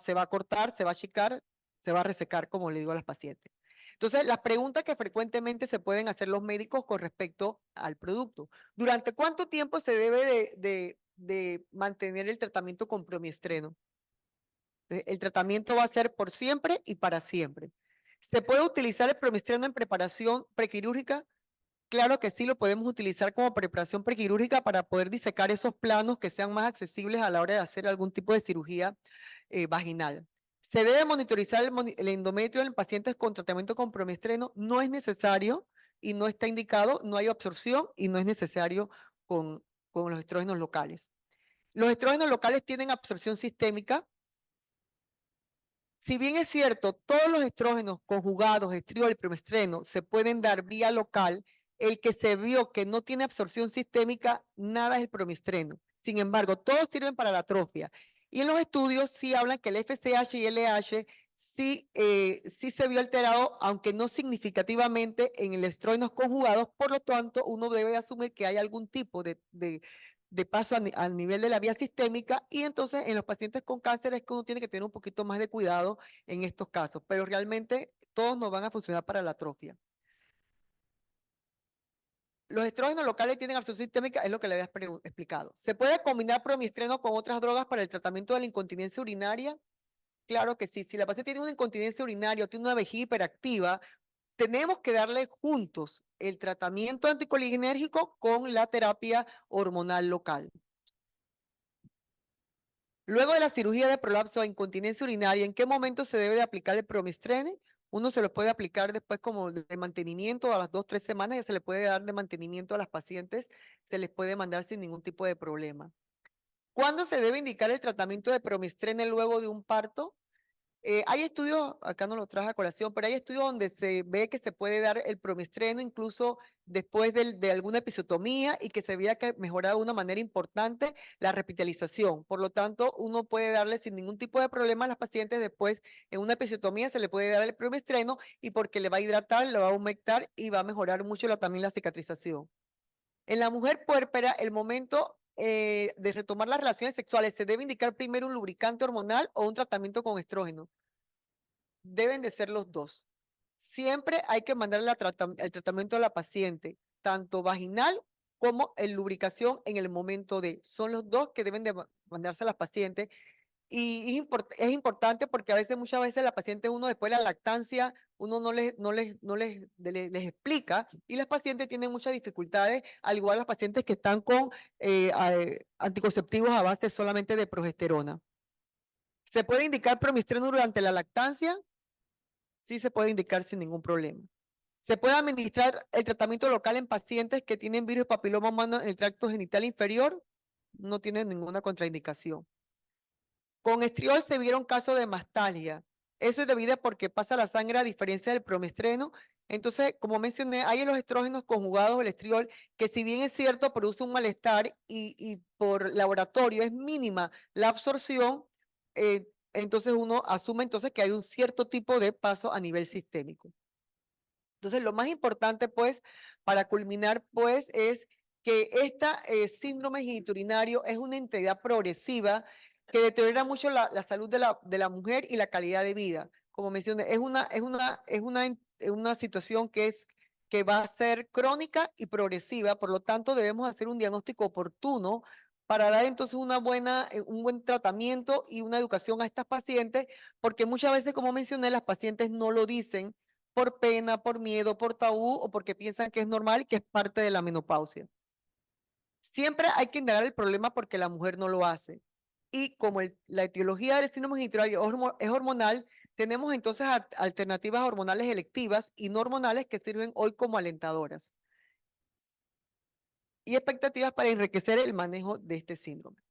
se va a cortar, se va a achicar, se va a resecar, como le digo a las pacientes. Entonces, las preguntas que frecuentemente se pueden hacer los médicos con respecto al producto. ¿Durante cuánto tiempo se debe de mantener el tratamiento con promistreno? El tratamiento va a ser por siempre y para siempre. ¿Se puede utilizar el promistreno en preparación prequirúrgica? Claro que sí, lo podemos utilizar como preparación prequirúrgica para poder disecar esos planos que sean más accesibles a la hora de hacer algún tipo de cirugía vaginal. ¿Se debe monitorizar el endometrio en pacientes con tratamiento con promistreno? No es necesario. y no está indicado, no hay absorción y no es necesario con los estrógenos locales. Los estrógenos locales tienen absorción sistémica. Si bien es cierto, todos los estrógenos conjugados, estriol y progesterona, se pueden dar vía local, el que se vio que no tiene absorción sistémica, nada es el progesterona. Sin embargo, todos sirven para la atrofia. Y en los estudios sí hablan que el FSH y el LH sí se vio alterado, aunque no significativamente en los estrógenos conjugados. Por lo tanto, uno debe asumir que hay algún tipo de paso a nivel de la vía sistémica, y entonces en los pacientes con cáncer es que uno tiene que tener un poquito más de cuidado en estos casos, pero realmente todos no van a funcionar para la atrofia. Los estrógenos locales tienen absorción sistémica, es lo que le había explicado. ¿Se puede combinar progesterona con otras drogas para el tratamiento de la incontinencia urinaria? Claro que sí. Si la paciente tiene una incontinencia urinaria o tiene una vejiga hiperactiva, tenemos que darle juntos el tratamiento anticolinérgico con la terapia hormonal local. Luego de la cirugía de prolapso e incontinencia urinaria, ¿en qué momento se debe de aplicar el progesterona? Uno se lo puede aplicar después como de mantenimiento a las 2-3 semanas, ya se le puede dar de mantenimiento a las pacientes, se les puede mandar sin ningún tipo de problema. ¿Cuándo se debe indicar el tratamiento de progesterona luego de un parto? Hay estudios, acá no lo traje a colación, pero hay estudios donde se ve que se puede dar el progesterona incluso después de alguna episiotomía, y que se vea que mejora de una manera importante la repitalización. Por lo tanto, uno puede darle sin ningún tipo de problema a las pacientes después en una episiotomía, se le puede dar el progesterona, y porque le va a hidratar, le va a humectar y va a mejorar mucho también la cicatrización. En la mujer puérpera, el momento de retomar las relaciones sexuales, ¿se debe indicar primero un lubricante hormonal o un tratamiento con estrógeno? Deben de ser los dos. Siempre hay que mandar el tratamiento a la paciente, tanto vaginal como en lubricación en el momento de. Son los dos que deben de mandarse a las pacientes. Y es importante porque muchas veces la paciente, uno después de la lactancia, uno no les explica, y las pacientes tienen muchas dificultades, al igual las pacientes que están con anticonceptivos a base solamente de progesterona. ¿Se puede indicar progesterona durante la lactancia? Sí, se puede indicar sin ningún problema. Se puede administrar el tratamiento local en pacientes que tienen virus papiloma humano en el tracto genital inferior. No tiene ninguna contraindicación. Con estriol se vieron casos de mastalgia. Eso es debido a porque pasa la sangre a diferencia del progesterona. Entonces, como mencioné, hay en los estrógenos conjugados el estriol, que si bien es cierto, produce un malestar y por laboratorio es mínima la absorción, entonces uno asume entonces que hay un cierto tipo de paso a nivel sistémico. Entonces, lo más importante, pues, para culminar, pues, es que esta síndrome genitourinario es una entidad progresiva que deteriora mucho la salud de la mujer y la calidad de vida. Como mencioné, es una situación que va a ser crónica y progresiva. Por lo tanto, debemos hacer un diagnóstico oportuno para dar entonces un buen tratamiento y una educación a estas pacientes, porque muchas veces, como mencioné, las pacientes no lo dicen por pena, por miedo, por tabú, o porque piensan que es normal y que es parte de la menopausia. Siempre hay que indagar el problema porque la mujer no lo hace. Y como la etiología del síndrome genitourinario es hormonal, tenemos entonces alternativas hormonales electivas y no hormonales que sirven hoy como alentadoras. Y expectativas para enriquecer el manejo de este síndrome.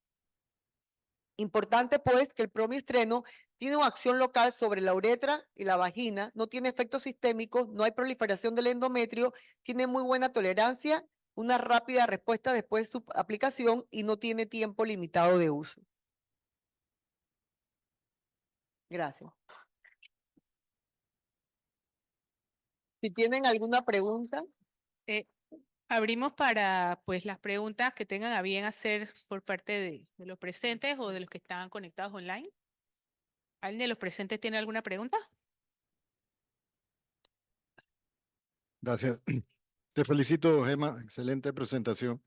Importante, pues, que el progesterona tiene una acción local sobre la uretra y la vagina, no tiene efectos sistémicos, no hay proliferación del endometrio, tiene muy buena tolerancia, una rápida respuesta después de su aplicación y no tiene tiempo limitado de uso. Gracias. Si tienen alguna pregunta. Abrimos para pues las preguntas que tengan a bien hacer por parte de los presentes o de los que están conectados online. ¿Alguien de los presentes tiene alguna pregunta? Gracias. Te felicito, Gemma. Excelente presentación.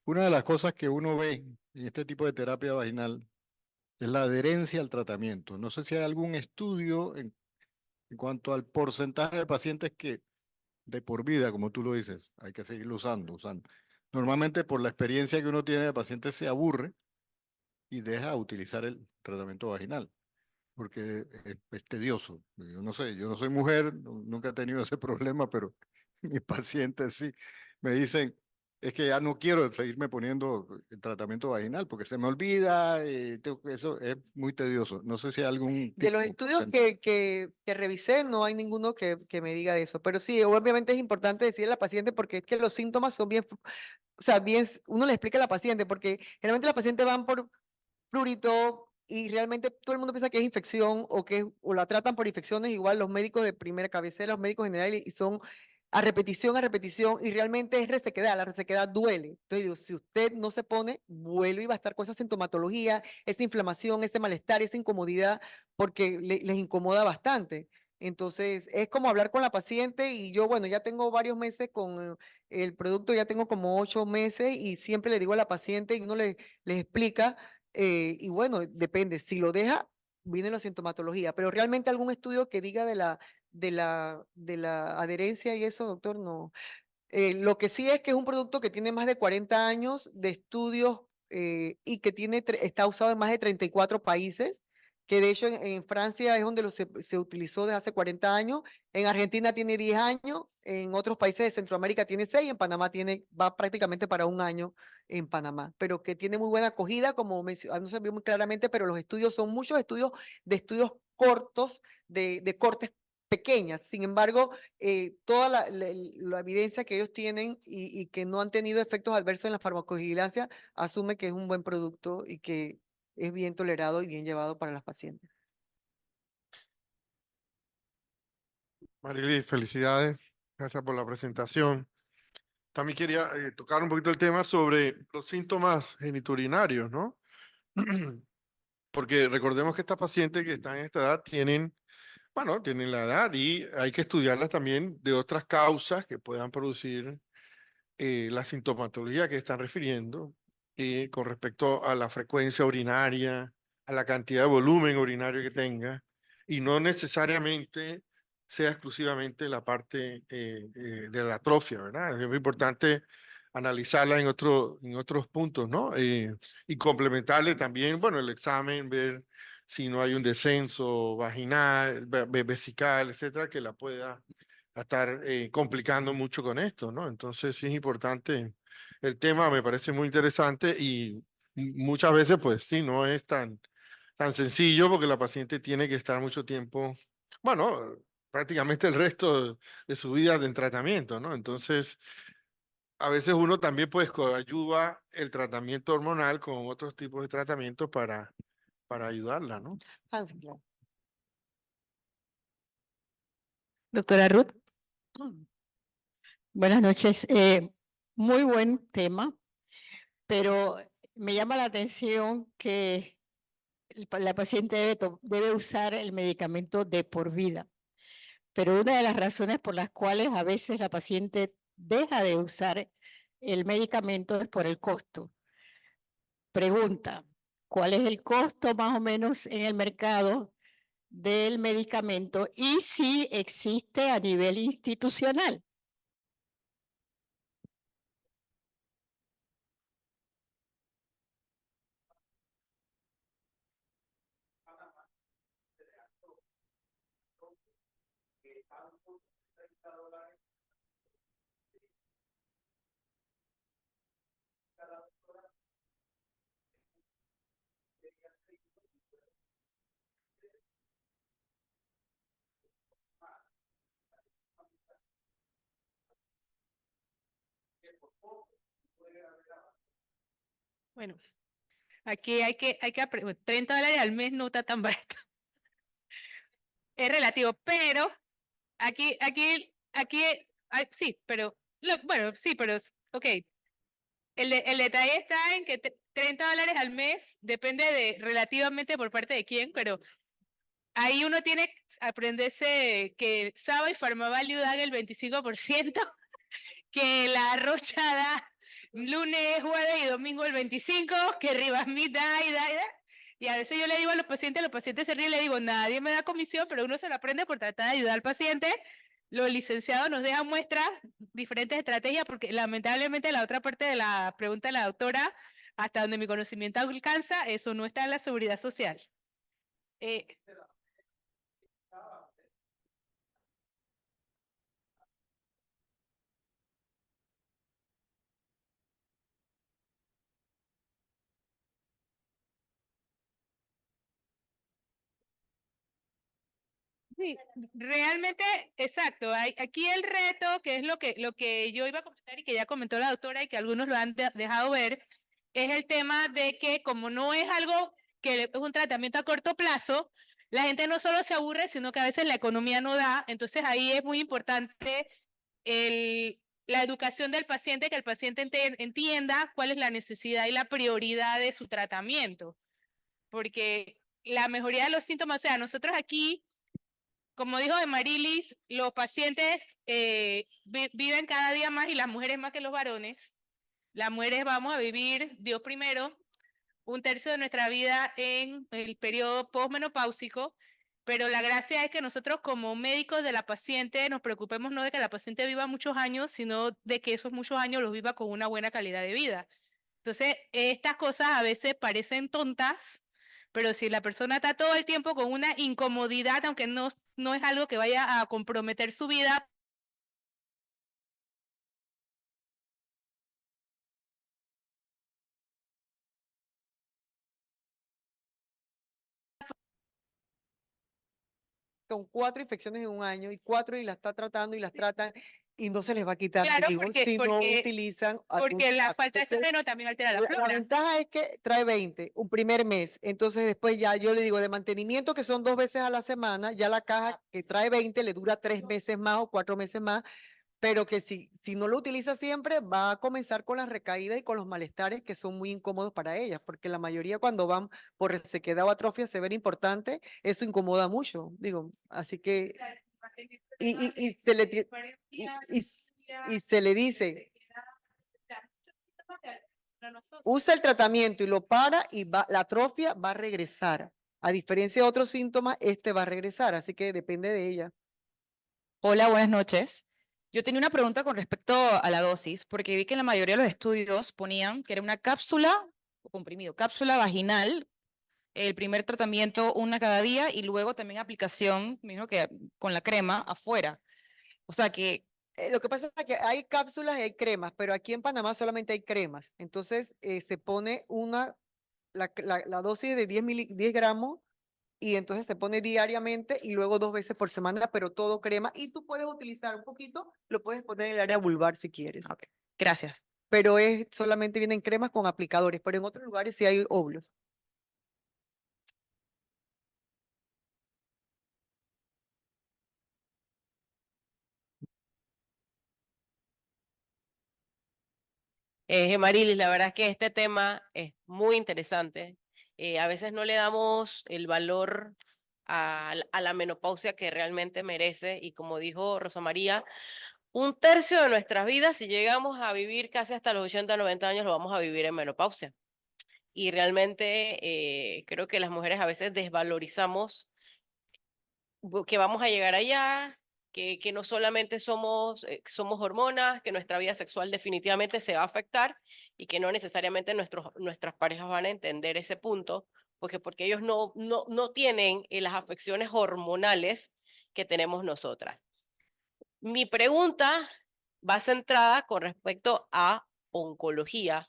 Una de las cosas que uno ve en este tipo de terapia vaginal es la adherencia al tratamiento. No sé si hay algún estudio en cuanto al porcentaje de pacientes que de por vida, como tú lo dices, hay que seguirlo usando. Normalmente por la experiencia que uno tiene de pacientes se aburre y deja de utilizar el tratamiento vaginal. porque es tedioso. Yo no sé, yo no soy mujer, nunca he tenido ese problema, pero mis pacientes sí me dicen, es que ya no quiero seguirme poniendo el tratamiento vaginal porque se me olvida, eso es muy tedioso. No sé si hay algún De los tipo, estudios porcentaje. que revisé, no hay ninguno que me diga eso. Pero sí, obviamente es importante decirle a la paciente porque es que los síntomas son bien, o sea, bien, uno le explica a la paciente porque generalmente las pacientes van por prurito y realmente todo el mundo piensa que es infección o la tratan por infecciones, igual los médicos de primera cabecera, los médicos generales, y son a repetición, y realmente es resequedad, la resequedad duele. Entonces digo, si usted no se pone, vuelve y va a estar con esa sintomatología, esa inflamación, ese malestar, esa incomodidad, porque les incomoda bastante. Entonces, es como hablar con la paciente y yo, bueno, ya tengo varios meses con el producto, ya tengo como 8 meses y siempre le digo a la paciente y uno les explica y bueno, depende, si lo deja, viene la sintomatología, pero realmente algún estudio que diga de la adherencia y eso, doctor, no. Lo que sí es que es un producto que tiene más de 40 años de estudios y que está usado en más de 34 países, que de hecho en Francia es donde se utilizó desde hace 40 años, en Argentina tiene 10 años, en otros países de Centroamérica tiene 6, en Panamá va prácticamente para un año en Panamá, pero que tiene muy buena acogida, como no se vio muy claramente, pero los estudios son muchos estudios de estudios cortos, de cortes pequeñas. Sin embargo, toda la evidencia que ellos tienen y que no han tenido efectos adversos en la farmacovigilancia asume que es un buen producto y que es bien tolerado y bien llevado para las pacientes. Marily, felicidades. Gracias por la presentación. También quería tocar un poquito el tema sobre los síntomas geniturinarios, ¿no? Porque recordemos que estas pacientes que están en esta edad tienen la edad y hay que estudiarlas también de otras causas que puedan producir la sintomatología que están refiriendo con respecto a la frecuencia urinaria, a la cantidad de volumen urinario que tenga, y no necesariamente sea exclusivamente la parte de la atrofia, ¿verdad? Es muy importante analizarla en otros puntos, ¿no? Y complementarle también, bueno, el examen, ver si no hay un descenso vaginal, vesical, etcétera, que la pueda estar complicando mucho con esto, ¿no? Entonces sí es importante. El tema me parece muy interesante y muchas veces, pues sí, no es tan sencillo porque la paciente tiene que estar mucho tiempo, bueno, prácticamente el resto de su vida en tratamiento, ¿no? Entonces, a veces uno también, pues, ayuda el tratamiento hormonal con otros tipos de tratamientos para ayudarla, ¿no? Hans, claro. Doctora Ruth. Buenas noches. Muy buen tema, pero me llama la atención que la paciente debe usar el medicamento de por vida. Pero una de las razones por las cuales a veces la paciente deja de usar el medicamento es por el costo. Pregunta, ¿cuál es el costo más o menos en el mercado del medicamento y si existe a nivel institucional? Bueno, aquí hay que $30 al mes no está tan barato. Es relativo, pero sí, pero, bueno, sí, pero, ok. El detalle está en que $30 al mes depende relativamente por parte de quién, pero ahí uno tiene que aprenderse que Saba y Farmavalue dan el 25%, que la Rocha da lunes, jueves y domingo el 25%, que Ribasmit da y da y da. Y a veces yo le digo a los pacientes se ríen y le digo, nadie me da comisión, pero uno se lo aprende por tratar de ayudar al paciente. Los licenciados nos dejan muestras, diferentes estrategias, porque lamentablemente la otra parte de la pregunta de la doctora, hasta donde mi conocimiento alcanza, eso no está en la seguridad social. Sí, realmente, exacto. Aquí el reto, que es lo que yo iba a comentar y que ya comentó la doctora y que algunos lo han dejado ver, es el tema de que como no es algo que es un tratamiento a corto plazo, la gente no solo se aburre, sino que a veces la economía no da. Entonces ahí es muy importante la educación del paciente, que el paciente entienda cuál es la necesidad y la prioridad de su tratamiento. Porque la mejoría de los síntomas, o sea, nosotros aquí, como dijo de Marilis, los pacientes viven cada día más y las mujeres más que los varones. Las mujeres vamos a vivir, Dios primero, 1/3 de nuestra vida en el periodo posmenopáusico, pero la gracia es que nosotros como médicos de la paciente nos preocupemos no de que la paciente viva muchos años, sino de que esos muchos años los viva con una buena calidad de vida. Entonces, estas cosas a veces parecen tontas, pero si la persona está todo el tiempo con una incomodidad, aunque no es algo que vaya a comprometer su vida, Con 4 infecciones en un año y 4 y las está tratando y las tratan y no se les va a quitar, claro, digo, si no utilizan algún porque la tratamiento. falta de Entonces, estreno también altera la la flora. ventaja es que trae 20 un primer mes. Entonces después ya yo le digo de mantenimiento, que son 2 veces a la semana, ya la caja que trae 20 le dura 3 meses más o 4 meses más, pero que si no lo utiliza siempre va a comenzar con las recaídas y con los malestares que son muy incómodos para ellas, porque la mayoría cuando van por resequedad o atrofia severa importante, eso incomoda mucho, digo, así que y se le y se le dice usa el tratamiento y lo para y la atrofia va a regresar. A diferencia de otros síntomas, este va a regresar, así que depende de ella. Hola, buenas noches. Yo tenía una pregunta con respecto a la dosis, porque vi que en la mayoría de los estudios ponían que era una cápsula o comprimido, cápsula vaginal, el primer tratamiento una cada día y luego también aplicación, me dijo que con la crema afuera. O sea que Lo que pasa es que hay cápsulas y hay cremas, pero aquí en Panamá solamente hay cremas. Entonces se pone la dosis de 10 gramos y entonces se pone diariamente y luego 2 veces por semana, pero todo crema. Y tú puedes utilizar un poquito, lo puedes poner en el área vulvar si quieres. ok, gracias. Pero solamente vienen cremas con aplicadores, pero en otros lugares sí hay óvulos. Marilis, la verdad es que este tema es muy interesante. A veces no le damos el valor a la menopausia que realmente merece y como dijo Rosa María, 1/3 de nuestras vidas, si llegamos a vivir casi hasta los 80, 90 años, lo vamos a vivir en menopausia. Y realmente creo que las mujeres a veces desvalorizamos que vamos a llegar allá, que no solamente somos hormonas, que nuestra vida sexual definitivamente se va a afectar y que no necesariamente nuestras parejas van a entender ese punto, porque ellos no tienen las afecciones hormonales que tenemos nosotras. Mi pregunta va centrada con respecto a oncología,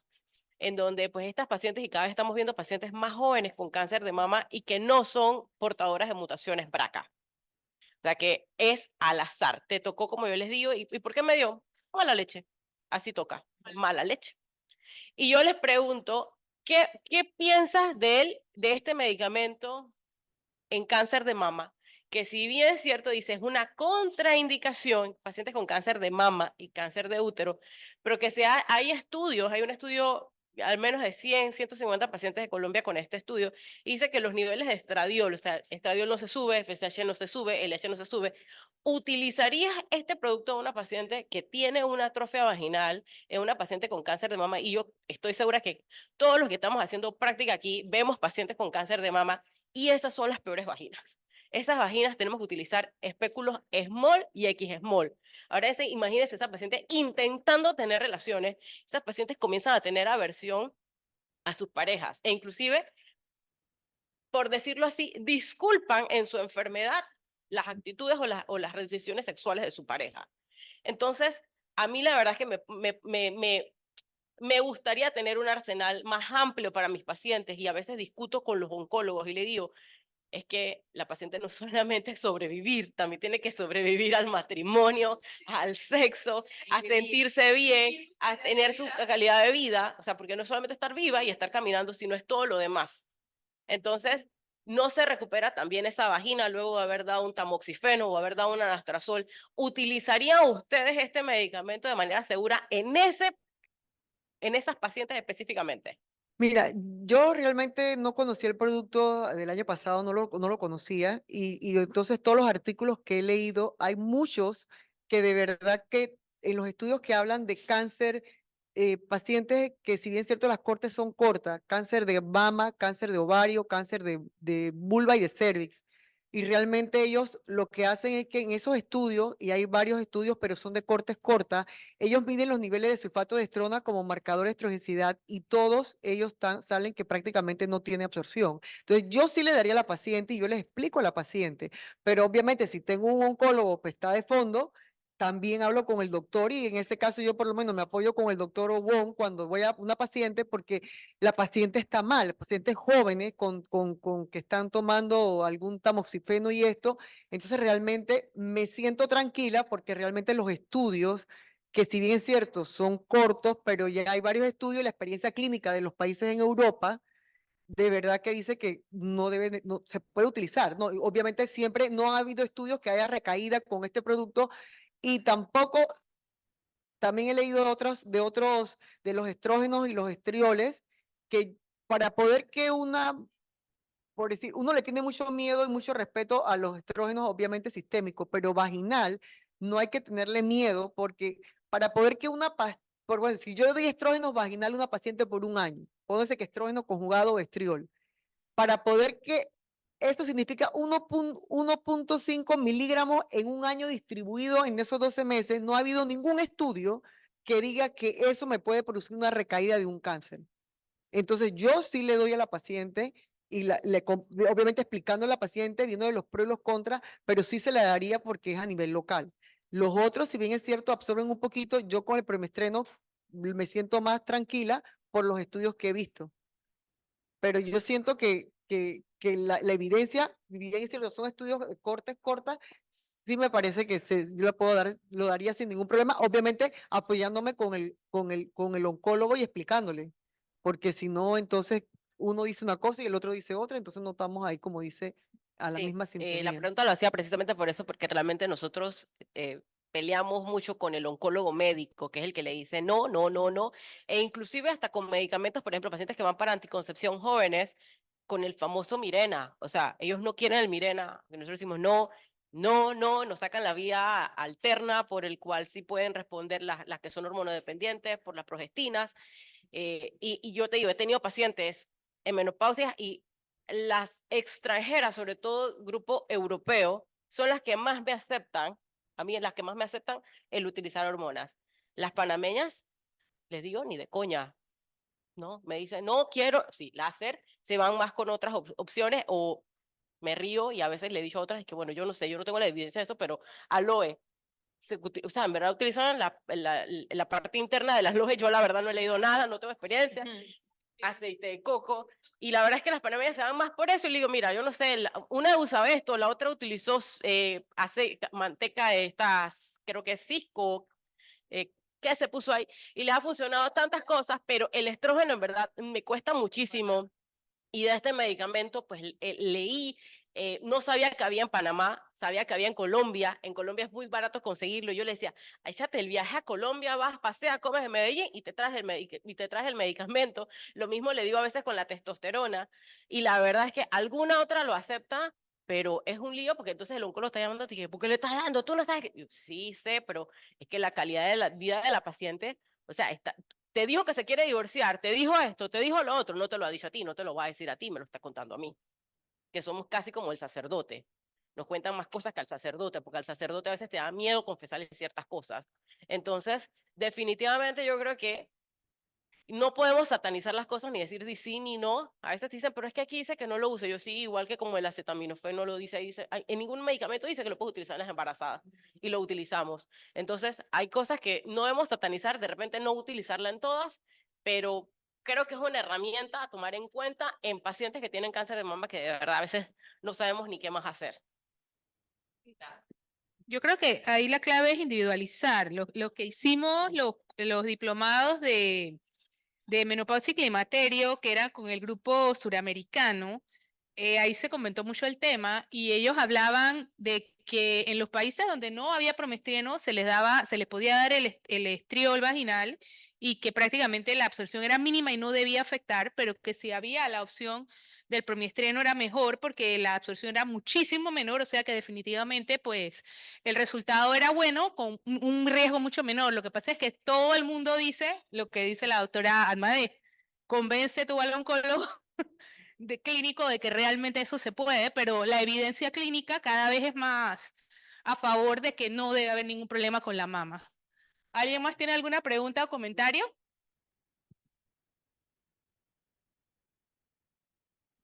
en donde pues estas pacientes, y cada vez estamos viendo pacientes más jóvenes con cáncer de mama y que no son portadoras de mutaciones BRCA. O sea que es al azar. Te tocó, como yo les digo, ¿y por qué me dio? Mala leche. Así toca, mala leche. Y yo les pregunto, ¿qué piensas de este medicamento en cáncer de mama? Que si bien es cierto, dice, es una contraindicación, pacientes con cáncer de mama y cáncer de útero, pero que hay estudios, hay un estudio al menos de 100, 150 pacientes de Colombia con este estudio, y dice que los niveles de estradiol, o sea, estradiol no se sube, FSH no se sube, LH no se sube. ¿Utilizarías este producto en una paciente que tiene una atrofia vaginal, en una paciente con cáncer de mama? Y yo estoy segura que todos los que estamos haciendo práctica aquí vemos pacientes con cáncer de mama y esas son las peores vaginas. Esas vaginas tenemos que utilizar espéculos small y X small. Ahora imagínense esa paciente intentando tener relaciones, esas pacientes comienzan a tener aversión a sus parejas e inclusive, por decirlo así, disculpan en su enfermedad las actitudes o las decisiones sexuales de su pareja. Entonces, a mí la verdad es que me gustaría tener un arsenal más amplio para mis pacientes y a veces discuto con los oncólogos y le digo, es que la paciente no solamente sobrevivir, también tiene que sobrevivir al matrimonio, al sexo, a sentirse bien, a tener su calidad de vida, o sea, porque no es solamente estar viva y estar caminando, sino es todo lo demás. Entonces, no se recupera también esa vagina luego de haber dado un tamoxifeno o haber dado un anastrozol. ¿Utilizarían ustedes este medicamento de manera segura en esas pacientes específicamente? Mira, yo realmente no conocía el producto del año pasado, no lo conocía y entonces todos los artículos que he leído, hay muchos que de verdad que en los estudios que hablan de cáncer, pacientes que si bien es cierto las cortes son cortas, cáncer de mama, cáncer de ovario, cáncer de vulva y de cervix. Y realmente ellos lo que hacen es que en esos estudios, y hay varios estudios, pero son de cortes cortas, ellos miden los niveles de sulfato de estrona como marcador de estrogesidad y todos ellos salen que prácticamente no tiene absorción. Entonces, yo sí le daría a la paciente y yo les explico a la paciente, pero obviamente si tengo un oncólogo que está de fondo, también hablo con el doctor y en ese caso yo por lo menos me apoyo con el doctor Obón cuando voy a una paciente porque la paciente está mal, pacientes jóvenes con que están tomando algún tamoxifeno y esto, entonces realmente me siento tranquila porque realmente los estudios que si bien es cierto, son cortos, pero ya hay varios estudios, la experiencia clínica de los países en Europa, de verdad que dice que no debe, no se puede utilizar, ¿no? Y obviamente siempre no ha habido estudios que haya recaída con este producto y tampoco, también he leído de los estrógenos y los estrioles, que para poder que por decir, uno le tiene mucho miedo y mucho respeto a los estrógenos, obviamente sistémicos, pero vaginal no hay que tenerle miedo porque para poder que bueno, si yo doy estrógenos vaginal a una paciente por un año, póngase que estrógeno conjugado o estriol, para poder que esto significa 1.5 miligramos en un año distribuido en esos 12 meses, no ha habido ningún estudio que diga que eso me puede producir una recaída de un cáncer. Entonces yo sí le doy a la paciente y obviamente explicando a la paciente, viendo de los pros y los contras, pero sí se la daría porque es a nivel local. Los otros, si bien es cierto, absorben un poquito, yo con el premestreno me siento más tranquila por los estudios que he visto. Pero yo siento que la evidencia, si bien es cierto, son estudios cortas, sí me parece que yo lo daría sin ningún problema, obviamente apoyándome con el oncólogo y explicándole porque si no, entonces uno dice una cosa y el otro dice otra, entonces no estamos ahí, como dice, a la Sí, misma la sintonía. pregunta lo hacía precisamente por eso, porque realmente nosotros peleamos mucho con el oncólogo médico, que es el que le dice no, no, no, no, e inclusive hasta con medicamentos, por ejemplo, pacientes que van para anticoncepción jóvenes, con el famoso Mirena, o sea, ellos no quieren el Mirena, nosotros decimos no, no, no, nos sacan la vía alterna por el cual sí pueden responder las que son hormonodependientes, por las progestinas, y yo te digo, he tenido pacientes en menopausia y las extranjeras, sobre todo grupo europeo, son las que más me aceptan, a mí las que más me aceptan el utilizar hormonas. Las panameñas, les digo, ni de coña, ¿no? Me dicen, no quiero, sí, láser, se van más con otras opciones o me río y a veces le he dicho a otras, es que bueno, yo no sé, yo no tengo la evidencia de eso, pero aloe, o sea, en verdad utilizan la parte interna de las lojes, yo la verdad no he leído nada, no tengo experiencia, aceite de coco, y la verdad es que las panameñas se van más por eso, y le digo, mira, yo no sé, una usa esto, la otra utilizó manteca de estas, creo que es Cisco, que se puso ahí, y le ha funcionado tantas cosas, pero el estrógeno en verdad me cuesta muchísimo, y de este medicamento, pues leí, no sabía que había en Panamá, sabía que había en Colombia es muy barato conseguirlo. Yo le decía, échate el viaje a Colombia, vas, pasea, comes en Medellín y te traes el medicamento. Lo mismo le digo a veces con la testosterona. Y la verdad es que alguna otra lo acepta, pero es un lío porque entonces el oncólogo está llamando y dice, ¿por qué le estás dando? Tú no sabes que... Yo, sí, sé, pero es que la calidad de la vida de la paciente, o sea, te dijo que se quiere divorciar, te dijo esto, te dijo lo otro, no te lo ha dicho a ti, no te lo va a decir a ti, me lo está contando a mí, que somos casi como el sacerdote. Nos cuentan más cosas que al sacerdote, porque al sacerdote a veces te da miedo confesarle ciertas cosas. Entonces, definitivamente yo creo que no podemos satanizar las cosas ni decir ni sí ni no. A veces te dicen, pero es que aquí dice que no lo use. Yo sí, igual que como el acetaminofén no lo dice, en ningún medicamento dice que lo puedes utilizar en las embarazadas y lo utilizamos. Entonces, hay cosas que no debemos satanizar, de repente no utilizarla en todas, pero creo que es una herramienta a tomar en cuenta en pacientes que tienen cáncer de mama que de verdad a veces no sabemos ni qué más hacer. Yo creo que ahí la clave es individualizar. Lo que hicimos los diplomados de menopausia y climaterio, que era con el grupo suramericano, ahí se comentó mucho el tema y ellos hablaban de que en los países donde no había promestreno se les podía dar el estriol vaginal y que prácticamente la absorción era mínima y no debía afectar, pero que si había la opción del promestreno era mejor porque la absorción era muchísimo menor, o sea que definitivamente pues el resultado era bueno con un riesgo mucho menor. Lo que pasa es que todo el mundo dice lo que dice la doctora Almadé, convence tú al oncólogo de clínico de que realmente eso se puede, pero la evidencia clínica cada vez es más a favor de que no debe haber ningún problema con la mama. ¿Alguien más tiene alguna pregunta o comentario?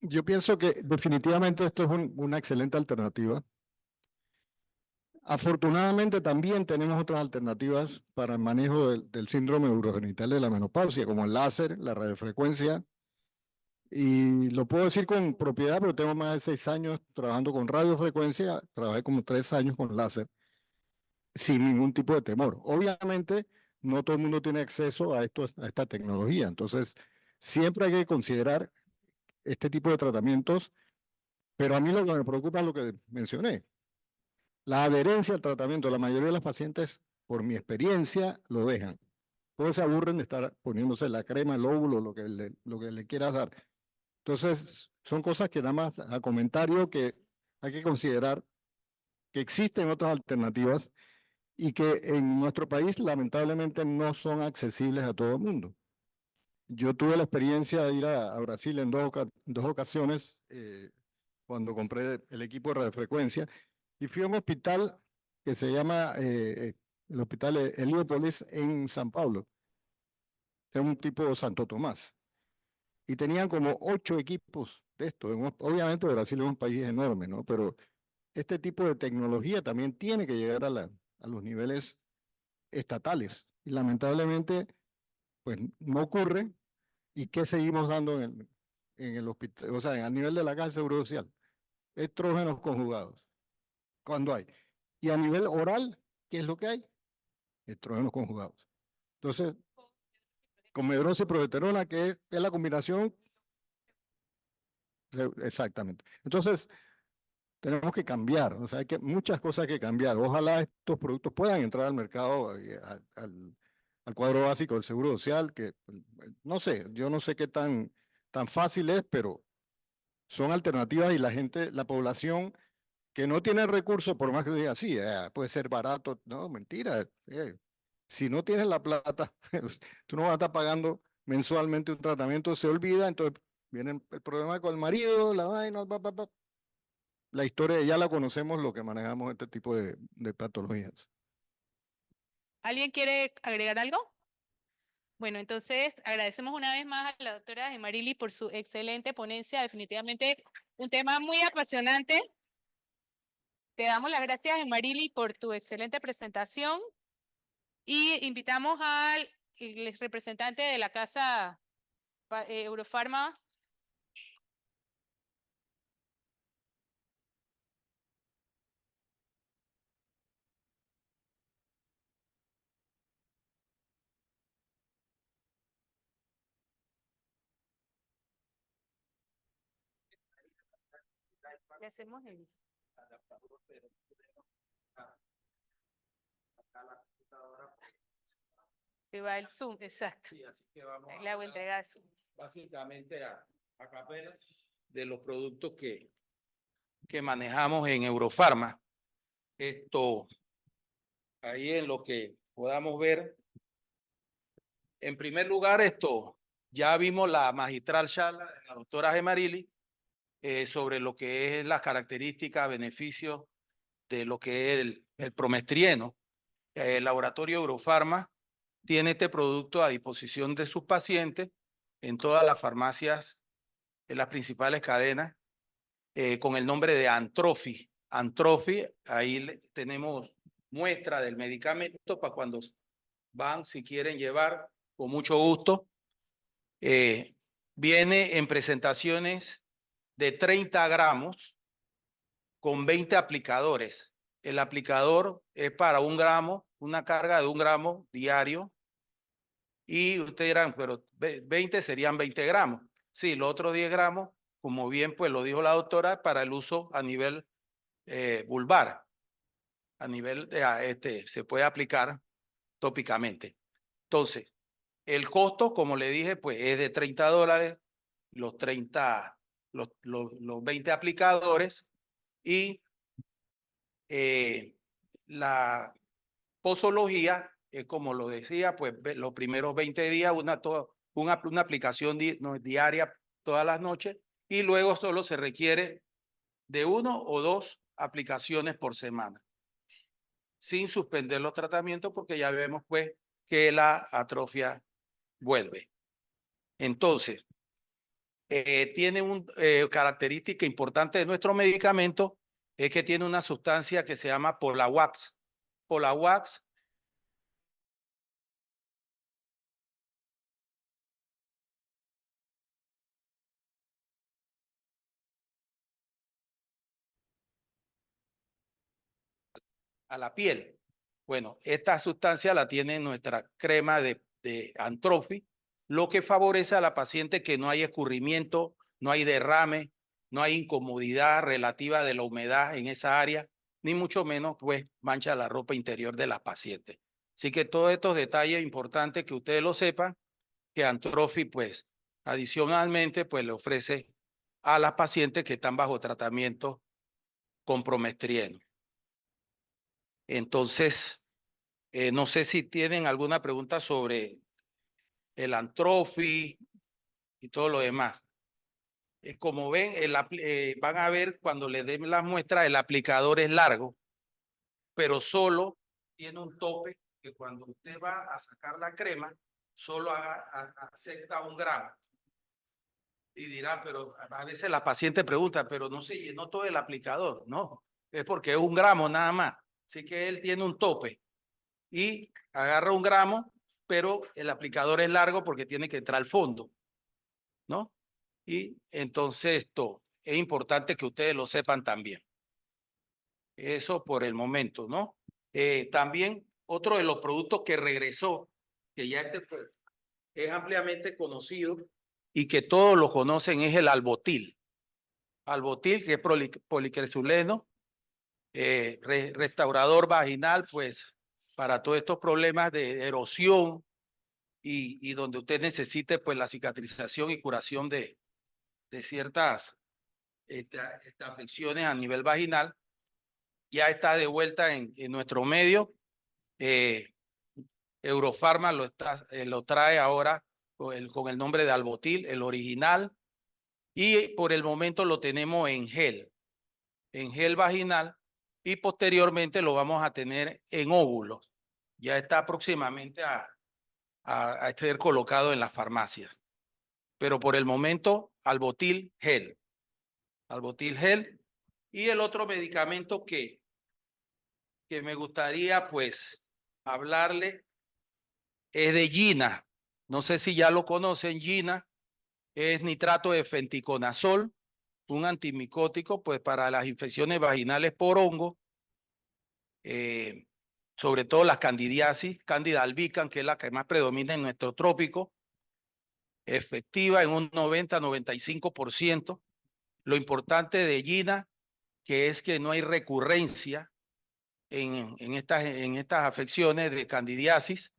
Yo pienso que definitivamente esto es una excelente alternativa. Afortunadamente también tenemos otras alternativas para el manejo del síndrome urogenital de la menopausia, como el láser, la radiofrecuencia. Y lo puedo decir con propiedad, pero tengo más de 6 años trabajando con radiofrecuencia, trabajé como 3 años con láser, sin ningún tipo de temor. Obviamente, no todo el mundo tiene acceso a esta tecnología, entonces siempre hay que considerar este tipo de tratamientos, pero a mí lo que me preocupa es lo que mencioné. La adherencia al tratamiento, la mayoría de los pacientes, por mi experiencia, lo dejan. Todos se aburren de estar poniéndose la crema, el óvulo, lo que le quieras dar. Entonces, son cosas que nada más a comentario que hay que considerar que existen otras alternativas y que en nuestro país lamentablemente no son accesibles a todo el mundo. Yo tuve la experiencia de ir a Brasil en dos ocasiones cuando compré el equipo de radiofrecuencia y fui a un hospital que se llama el Hospital Heliópolis en San Pablo. Es un tipo Santo Tomás. Y tenían como 8 equipos de esto. Obviamente Brasil es un país enorme, ¿no? Pero este tipo de tecnología también tiene que llegar a los niveles estatales. Y lamentablemente, pues no ocurre. ¿Y qué seguimos dando en el hospital? O sea, a nivel de la Caja de Seguro Social. Estrógenos conjugados. Cuando hay. Y a nivel oral, ¿qué es lo que hay? Estrógenos conjugados. Entonces, con medrosa y progesterona, que es la combinación. Exactamente. Entonces, tenemos que cambiar, o sea, hay muchas cosas que cambiar. Ojalá estos productos puedan entrar al mercado, al cuadro básico del Seguro Social, que no sé, yo no sé qué tan fácil es, pero son alternativas y la gente, la población que no tiene recursos, por más que diga, sí, puede ser barato, no, mentira. Si no tienes la plata, tú no vas a estar pagando mensualmente un tratamiento, se olvida, entonces viene el problema con el marido, la vaina, la historia ya la conocemos, lo que manejamos este tipo de patologías. ¿Alguien quiere agregar algo? Bueno, entonces agradecemos una vez más a la doctora Gemarili por su excelente ponencia, definitivamente un tema muy apasionante. Te damos las gracias, Gemarili, por tu excelente presentación y invitamos al representante de la casa Eurofarma. Le hacemos el... Se va el Zoom, exacto. Sí, así que vamos Le hago entrega de Zoom. básicamente a capela de los productos que manejamos en Eurofarma. Esto, ahí en lo que podamos ver. En primer lugar, ya vimos la magistral charla de la doctora Gemarili sobre lo que es las características, beneficios de lo que es el promestrieno. El laboratorio Eurofarma tiene este producto a disposición de sus pacientes en todas las farmacias, en las principales cadenas, con el nombre de Antrofi. Antrofi, ahí tenemos muestra del medicamento para cuando van, si quieren llevar, con mucho gusto. Viene en presentaciones de 30 gramos con 20 aplicadores. El aplicador es para 1 gramo, una carga de 1 gramo diario. Y ustedes dirán, pero 20 serían 20 gramos. Sí, los otros 10 gramos, como bien pues lo dijo la doctora, para el uso a nivel vulvar. A nivel de, se puede aplicar tópicamente. Entonces, el costo, como le dije, pues es de $30, los 20 aplicadores y la posología es como lo decía, pues los primeros 20 días una aplicación diaria todas las noches y luego solo se requiere de 1 o 2 aplicaciones por semana, sin suspender los tratamientos porque ya vemos pues que la atrofia vuelve. Entonces, tiene una característica importante de nuestro medicamento, es que tiene una sustancia que se llama Polawax. Polawax a la piel. Bueno, esta sustancia la tiene nuestra crema de Antrofi, lo que favorece a la paciente que no hay escurrimiento, no hay derrame, no hay incomodidad relativa de la humedad en esa área, ni mucho menos pues mancha la ropa interior de las pacientes. Así que todos estos detalles importantes que ustedes lo sepan, que Antrofi pues adicionalmente pues le ofrece a las pacientes que están bajo tratamiento con promestrieno. Entonces, no sé si tienen alguna pregunta sobre el Antrofi y todo lo demás. Como ven, van a ver cuando le den las muestras, el aplicador es largo, pero solo tiene un tope que cuando usted va a sacar la crema, solo acepta 1 gramo. Y dirá, pero a veces la paciente pregunta, pero no se llenó todo el aplicador. No, es porque es 1 gramo nada más. Así que él tiene un tope y agarra 1 gramo, pero el aplicador es largo porque tiene que entrar al fondo, ¿no? Y entonces esto es importante que ustedes lo sepan también. Eso por el momento, ¿no? También otro de los productos que regresó, que ya pues, es ampliamente conocido y que todos lo conocen, es el Albotil. Albotil, que es policresuleno, restaurador vaginal, pues para todos estos problemas de erosión y donde usted necesite pues la cicatrización y curación de ciertas afecciones a nivel vaginal, ya está de vuelta en nuestro medio. Eurofarma lo trae ahora con el nombre de Albotil, el original, y por el momento lo tenemos en gel vaginal, y posteriormente lo vamos a tener en óvulos. Ya está próximamente a ser colocado en las farmacias. Pero por el momento, Albotil gel. Albotil gel. Y el otro medicamento que me gustaría pues hablarle es de Gina. No sé si ya lo conocen. Gina es nitrato de fenticonazol, un antimicótico pues para las infecciones vaginales por hongo, sobre todo las candidiasis, Candida albicans, que es la que más predomina en nuestro trópico, efectiva en un 90-95%. Lo importante de Gina, que es que no hay recurrencia en estas afecciones de candidiasis,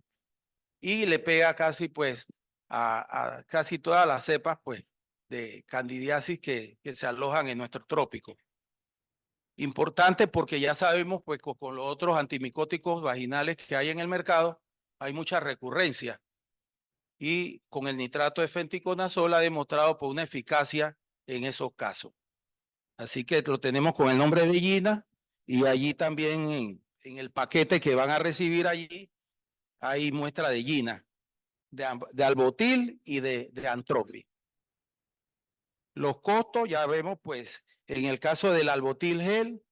y le pega casi pues a casi todas las cepas pues de candidiasis que se alojan en nuestro trópico. Importante porque ya sabemos pues con los otros antimicóticos vaginales que hay en el mercado hay mucha recurrencia, y con el nitrato de fenticonazol ha demostrado por una eficacia en esos casos. Así que lo tenemos con el nombre de Gina, y allí también en el paquete que van a recibir allí hay muestra de Gina, de Albotil y de Antrofi. Los costos ya vemos pues en el caso del Albotil gel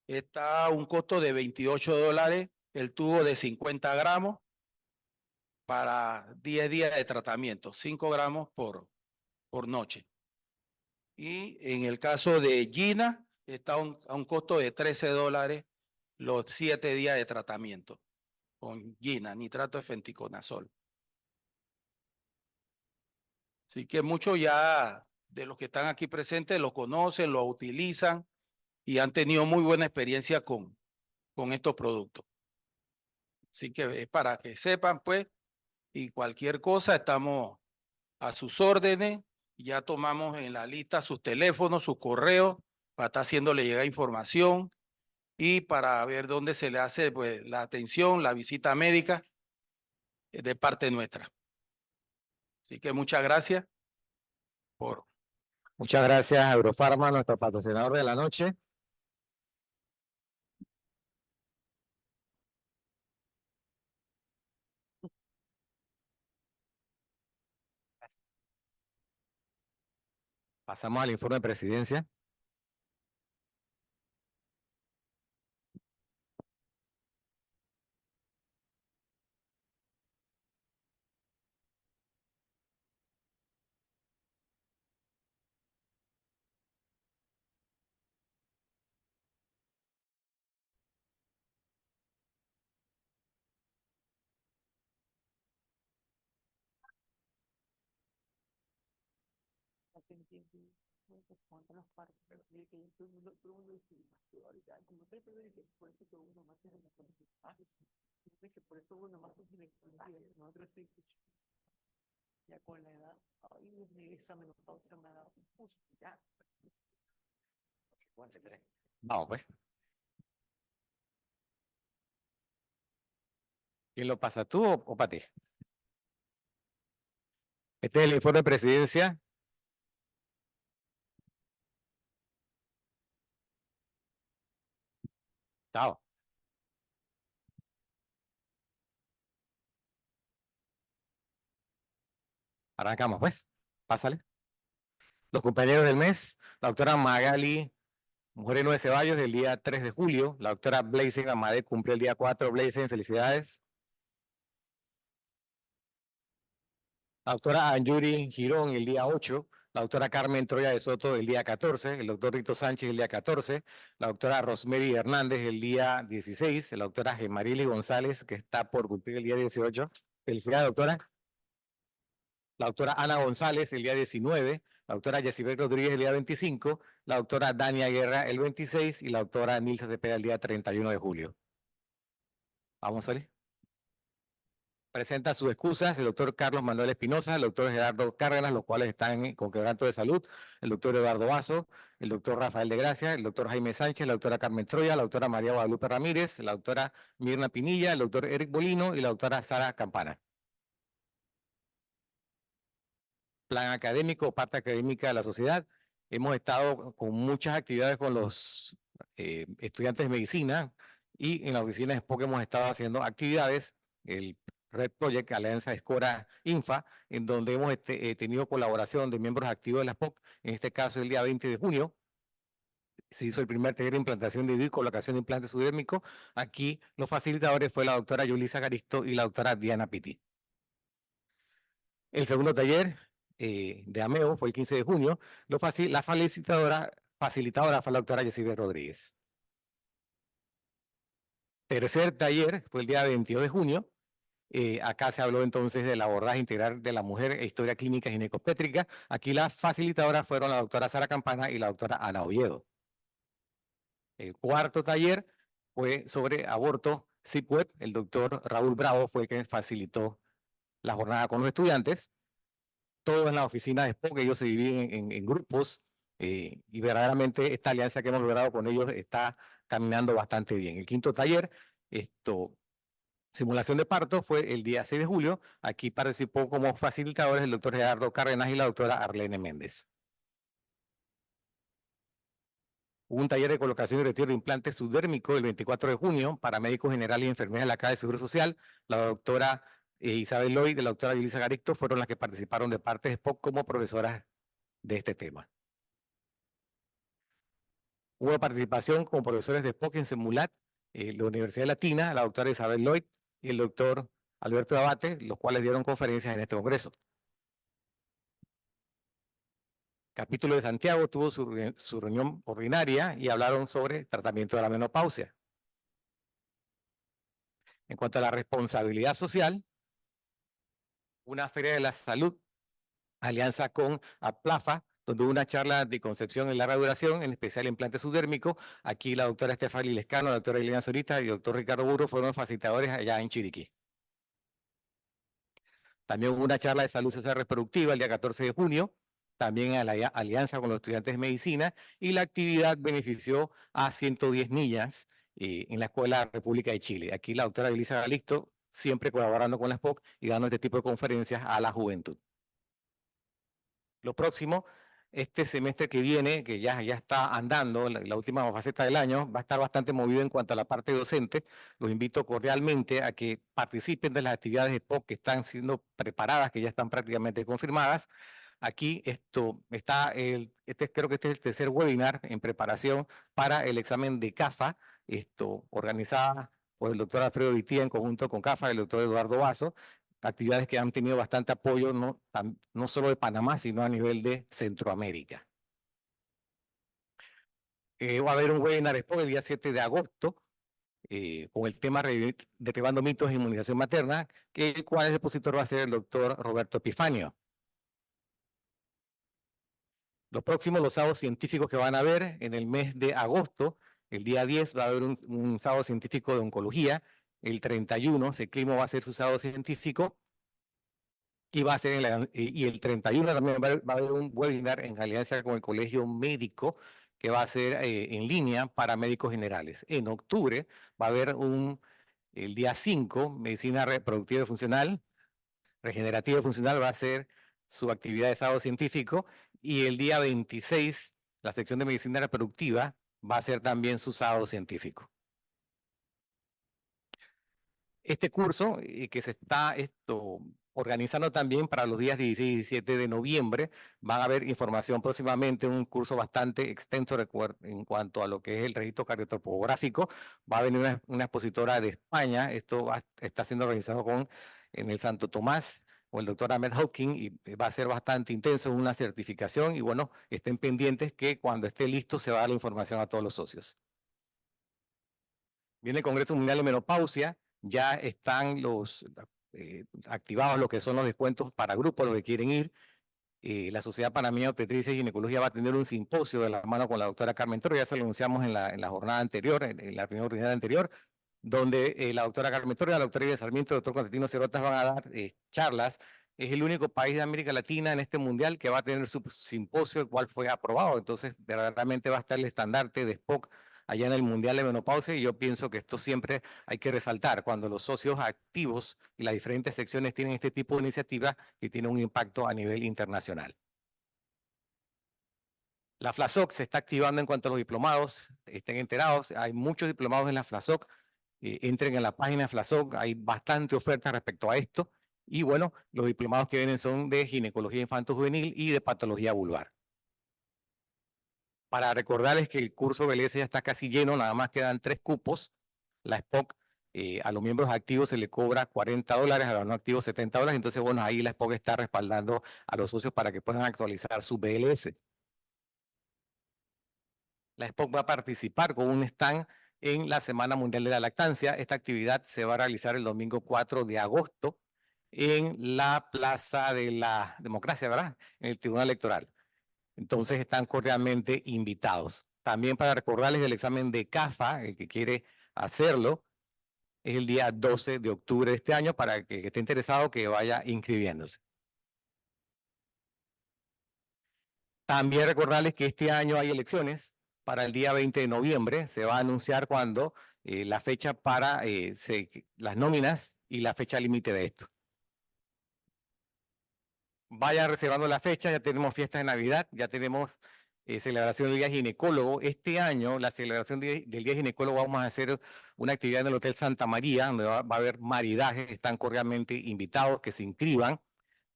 está un costo de $28 el tubo de 50 gramos para 10 días de tratamiento, 5 gramos por noche. Y en el caso de Gina, está a un costo de $13 los 7 días de tratamiento con Gina, nitrato de fenticonazol. Así que muchos ya de los que están aquí presentes lo conocen, lo utilizan y han tenido muy buena experiencia con estos productos. Así que es para que sepan, pues, y cualquier cosa estamos a sus órdenes. Ya tomamos en la lista sus teléfonos, sus correos, para estar haciéndole llegar información y para ver dónde se le hace, pues, la atención, la visita médica de parte nuestra. Así que muchas gracias por... Muchas gracias a Eurofarma, nuestro patrocinador de la noche. Pasamos al informe de presidencia. Ya con la edad, ay, Dios mío, esa menopausia me ha dado ya. Vamos, pues. ¿Quién lo pasa, tú o para ti? Este es el informe de presidencia. Chao. Arrancamos, pues. Pásale. Los compañeros del mes, la doctora Magali Moreno de Ceballos, el día 3 de julio. La doctora Blaisen Amade cumple el día 4. Blaisen, felicidades. La doctora Anjuri Girón, el día 8. La doctora Carmen Troya de Soto, el día 14. El doctor Rito Sánchez, el día 14. La doctora Rosemary Hernández, el día 16. La doctora Gemarili González, que está por cumplir el día 18. Felicidades, doctora. La doctora Ana González, el día 19. La doctora Yacibel Rodríguez, el día 25. La doctora Dania Guerra, el 26. Y la doctora Nilsa Cepeda, el día 31 de julio. Vamos a salir. Presenta sus excusas el doctor Carlos Manuel Espinosa, el doctor Gerardo Cárdenas, los cuales están con quebranto de salud, el doctor Eduardo Vaso, el doctor Rafael de Gracia, el doctor Jaime Sánchez, la doctora Carmen Troya, la doctora María Guadalupe Ramírez, la doctora Mirna Pinilla, el doctor Eric Bolino y la doctora Sara Campana. Plan académico, parte académica de la sociedad. Hemos estado con muchas actividades con los estudiantes de medicina y en la oficina de SPOC hemos estado haciendo actividades. El Red Project Alianza Escora Infa, en donde hemos tenido colaboración de miembros activos de la SPOC, en este caso el día 20 de junio. Se hizo el primer taller de implantación de DIU y colocación de implantes subdérmicos. Aquí los facilitadores fue la doctora Yulisa Garisto y la doctora Diana Pitti. El segundo taller de AMEO fue el 15 de junio. La facilitadora fue la doctora Yesibel Rodríguez. Tercer taller fue el día 22 de junio. Acá se habló entonces del abordaje integral de la mujer e historia clínica ginecobstétrica. Aquí las facilitadoras fueron la doctora Sara Campana y la doctora Ana Oviedo. El cuarto taller fue sobre aborto CIPWEB. El doctor Raúl Bravo fue el que facilitó la jornada con los estudiantes. Todo en la oficina de SPOC, ellos se dividen en grupos y verdaderamente esta alianza que hemos logrado con ellos está caminando bastante bien. El quinto taller, simulación de parto, fue el día 6 de julio. Aquí participó como facilitadores el doctor Gerardo Cárdenas y la doctora Arlene Méndez. Hubo un taller de colocación y retiro de implantes subdérmicos el 24 de junio para médicos generales y enfermeras de la Caja de Seguro Social. La doctora Isabel Lloyd y la doctora Yulisa Garisto fueron las que participaron de parte de SPOC como profesoras de este tema. Hubo participación como profesores de SPOC en Semulat, la Universidad Latina, la doctora Isabel Lloyd y el doctor Alberto Abate, los cuales dieron conferencias en este congreso. Capítulo de Santiago tuvo su reunión ordinaria y hablaron sobre tratamiento de la menopausia. En cuanto a la responsabilidad social, una feria de la salud, alianza con APLAFA, donde hubo una charla de anticoncepción en larga duración, en especial implante subdérmico. Aquí la doctora Estefany Lescano, la doctora Elena Zurita y el doctor Ricardo Burro fueron facilitadores allá en Chiriquí. También hubo una charla de salud social reproductiva el día 14 de junio, también a la alianza con los estudiantes de medicina, y la actividad benefició a 110 niñas en la Escuela República de Chile. Aquí la doctora Elisa Galixto, siempre colaborando con la SPOC y dando este tipo de conferencias a la juventud. Lo próximo, este semestre que viene, que ya está andando, la última faceta del año, va a estar bastante movido en cuanto a la parte docente. Los invito cordialmente a que participen de las actividades de SPOC que están siendo preparadas, que ya están prácticamente confirmadas. Aquí creo que este es el tercer webinar en preparación para el examen de CAFA, organizada por el doctor Alfredo Vitía en conjunto con CAFA y el doctor Eduardo Vaso. Actividades que han tenido bastante apoyo, no solo de Panamá, sino a nivel de Centroamérica. Va a haber un webinar después el día 7 de agosto con el tema derribando mitos de inmunización materna, el cual el expositor va a ser el doctor Roberto Epifanio. Los próximos, los sábados científicos que van a haber en el mes de agosto, el día 10 va a haber un sábado científico de oncología, el 31, Seclimo va a ser su sábado científico, y va a ser y el 31 también va a haber un webinar en alianza con el Colegio Médico que va a ser en línea para médicos generales. En octubre va a haber el día 5, Medicina Reproductiva y Funcional, Regenerativa y Funcional va a ser su actividad de sábado científico, y el día 26, la sección de Medicina Reproductiva va a ser también su sábado científico. Este curso que se está organizando también para los días 16 y 17 de noviembre, van a haber información próximamente, un curso bastante extenso en cuanto a lo que es el registro cardiotopográfico. Va a venir una expositora de España, está siendo organizado en el Santo Tomás, con el doctor Ahmed Hawking, y va a ser bastante intenso, una certificación, y bueno, estén pendientes que cuando esté listo se va a dar la información a todos los socios. Viene el Congreso Mundial de Menopausia, ya están activados lo que son los descuentos para grupos, los que quieren ir. La Sociedad Panameña de Obstetricia y Ginecología va a tener un simposio de la mano con la doctora Carmen Torres, ya se lo anunciamos en la jornada anterior, en la primera oportunidad anterior, donde la doctora Carmen Torres, la doctora Ida Sarmiento y el doctor Constantino Cerotas van a dar charlas. Es el único país de América Latina en este mundial que va a tener su simposio, el cual fue aprobado. Entonces, verdaderamente va a estar el estandarte de SPOC allá en el Mundial de Menopausia, y yo pienso que esto siempre hay que resaltar cuando los socios activos y las diferentes secciones tienen este tipo de iniciativas que tienen un impacto a nivel internacional. La FLASOC se está activando en cuanto a los diplomados, estén enterados, hay muchos diplomados en la FLASOC, entren en la página de FLASOC, hay bastante oferta respecto a esto, y bueno, los diplomados que vienen son de ginecología infanto-juvenil y de patología vulvar. Para recordarles que el curso BLS ya está casi lleno, nada más quedan 3 cupos. La SPOC a los miembros activos se le cobra $40, a los no activos $70. Entonces, bueno, ahí la SPOC está respaldando a los socios para que puedan actualizar su BLS. La SPOC va a participar con un stand en la Semana Mundial de la Lactancia. Esta actividad se va a realizar el domingo 4 de agosto en la Plaza de la Democracia, ¿verdad? En el Tribunal Electoral. Entonces están cordialmente invitados. También para recordarles el examen de CAFA, el que quiere hacerlo, es el día 12 de octubre de este año, para que esté interesado que vaya inscribiéndose. También recordarles que este año hay elecciones para el día 20 de noviembre. Se va a anunciar cuando la fecha para las nóminas y la fecha límite de esto. Vayan reservando la fecha, ya tenemos fiesta de Navidad, ya tenemos celebración del Día Ginecólogo. Este año, la celebración del Día Ginecólogo, vamos a hacer una actividad en el Hotel Santa María, donde va a haber maridajes, están cordialmente invitados que se inscriban.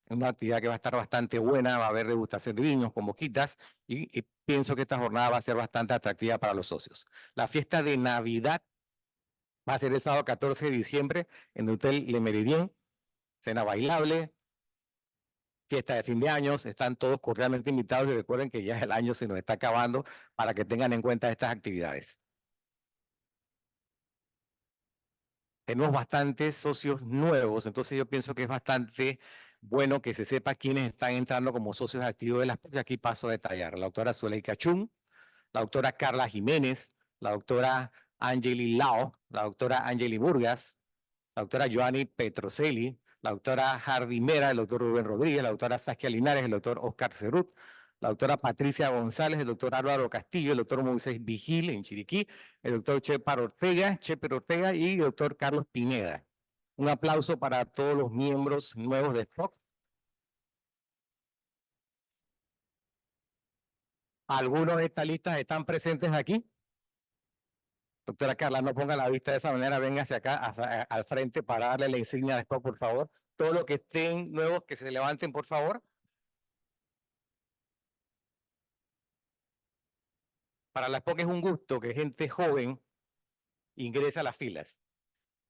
Es una actividad que va a estar bastante buena, va a haber degustación de vinos con boquitas, y pienso que esta jornada va a ser bastante atractiva para los socios. La fiesta de Navidad Va a ser el sábado 14 de diciembre en el Hotel Le Méridien. Cena bailable, fiesta de fin de años. Están todos cordialmente invitados y recuerden que ya el año se nos está acabando para que tengan en cuenta estas actividades. Tenemos bastantes socios nuevos, entonces yo pienso que es bastante bueno que se sepa quiénes están entrando como socios activos de las POC. Aquí paso a detallar. La doctora Zuleika Chum, la doctora Carla Jiménez, la doctora Angeli Lao, la doctora Angeli Burgas, la doctora Joanny Petrocelli, la doctora Hardy Mera, el doctor Rubén Rodríguez, la doctora Saskia Linares, el doctor Oscar Cerut, la doctora Patricia González, el doctor Álvaro Castillo, el doctor Moisés Vigil en Chiriquí, el doctor Cheper Ortega y el doctor Carlos Pineda. Un aplauso para todos los miembros nuevos de SPOC. ¿Algunos de estas listas están presentes aquí? Doctora Carla, no ponga la vista de esa manera, venga hacia acá, al frente para darle la insignia de SPOC, por favor. Todos los que estén nuevos, que se levanten, por favor. Para la SPOC es un gusto que gente joven ingrese a las filas.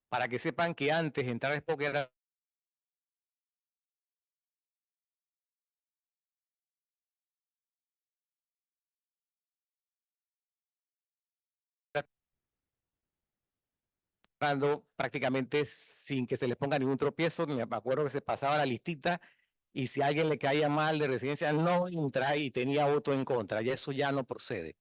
Para que sepan que antes de entrar a SPOC era prácticamente sin que se les ponga ningún tropiezo. Me acuerdo que se pasaba la listita y si a alguien le caía mal de residencia, no entra y tenía voto en contra. Y eso ya no procede.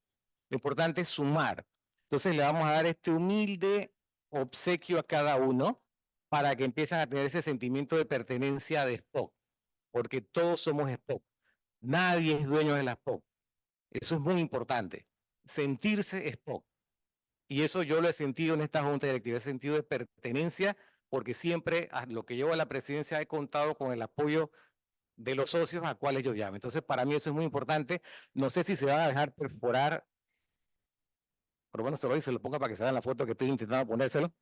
Lo importante es sumar. Entonces le vamos a dar este humilde obsequio a cada uno para que empiecen a tener ese sentimiento de pertenencia de SPOC, porque todos somos SPOC. Nadie es dueño de la SPOC. Eso es muy importante. Sentirse SPOC. Y eso yo lo he sentido en esta junta directiva, he sentido de pertenencia, porque siempre a lo que llevo a la presidencia he contado con el apoyo de los socios a cuales yo llamo. Entonces, para mí eso es muy importante. No sé si se va a dejar perforar, pero bueno, se lo doy, se lo ponga para que se vean la foto que estoy intentando ponérselo.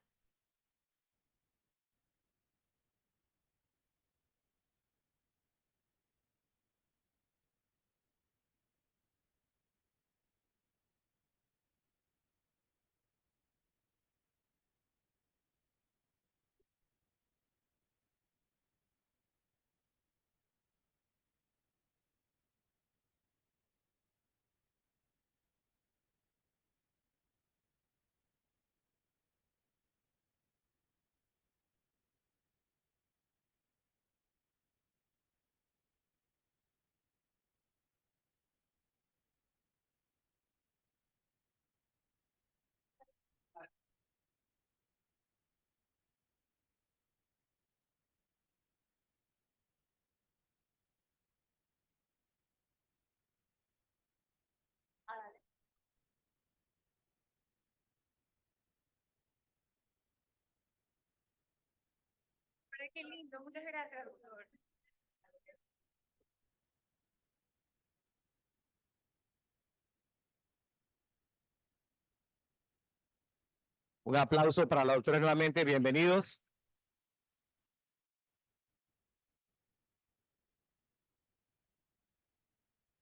Qué lindo, muchas gracias, doctor. Un aplauso para los doctores nuevamente, bienvenidos.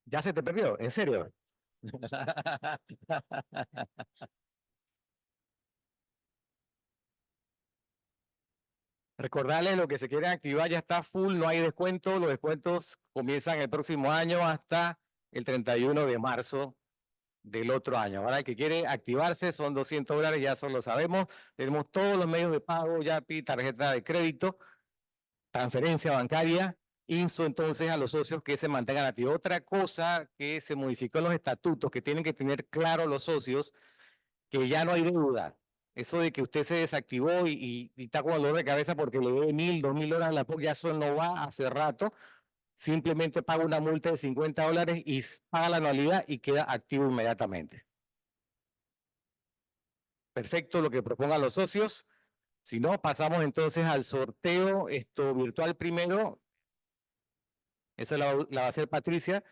Ya se te perdió, en serio. Recordarles lo que se quieren activar ya está full, no hay descuento. Los descuentos comienzan el próximo año hasta el 31 de marzo del otro año. Ahora el que quiere activarse son $200, ya eso lo sabemos. Tenemos todos los medios de pago, YAPI, tarjeta de crédito, transferencia bancaria. Insto entonces a los socios que se mantengan activos. Otra cosa que se modificó en los estatutos, que tienen que tener claro los socios, que ya no hay deuda. Eso de que usted se desactivó y está con dolor de cabeza porque le debe $1,000, $2,000 a la POC, ya eso no va hace rato. Simplemente paga una multa de $50 y paga la anualidad y queda activo inmediatamente. Perfecto lo que propongan los socios. Si no, pasamos entonces al sorteo virtual primero. Eso la va a hacer Patricia.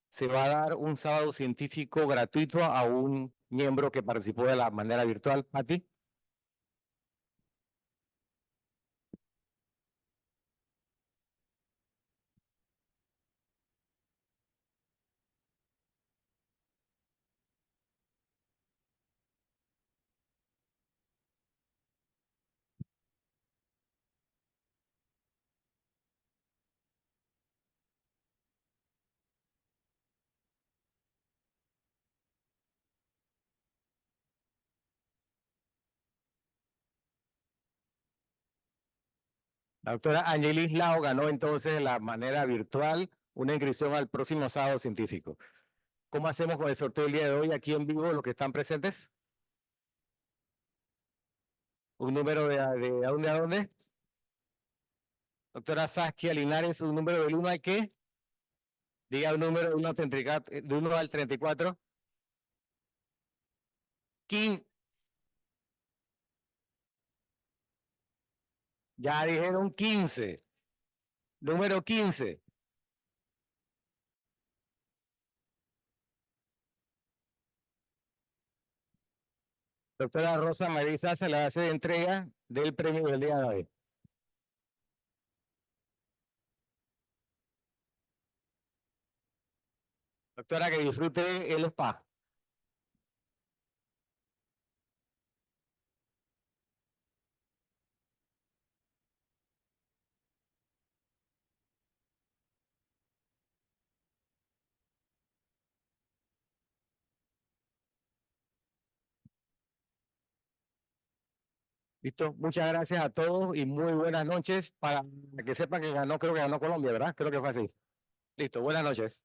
Se va a dar un sábado científico gratuito a un miembro que participó de la manera virtual. Pati. La doctora Angelis Lao ganó entonces de la manera virtual una inscripción al próximo sábado científico. ¿Cómo hacemos con el sorteo el día de hoy aquí en vivo, los que están presentes? ¿Un número de dónde a dónde? Doctora Saskia Linares, ¿un número del 1 al qué? Diga un número de 1 al 34. Ya dijeron 15. Número 15. Doctora Rosa Marisa se la hace de entrega del premio del día de hoy. Doctora, que disfrute el spa. Listo, muchas gracias a todos y muy buenas noches. Para que sepan que ganó, creo que ganó Colombia, ¿verdad? Creo que fue así. Listo, buenas noches.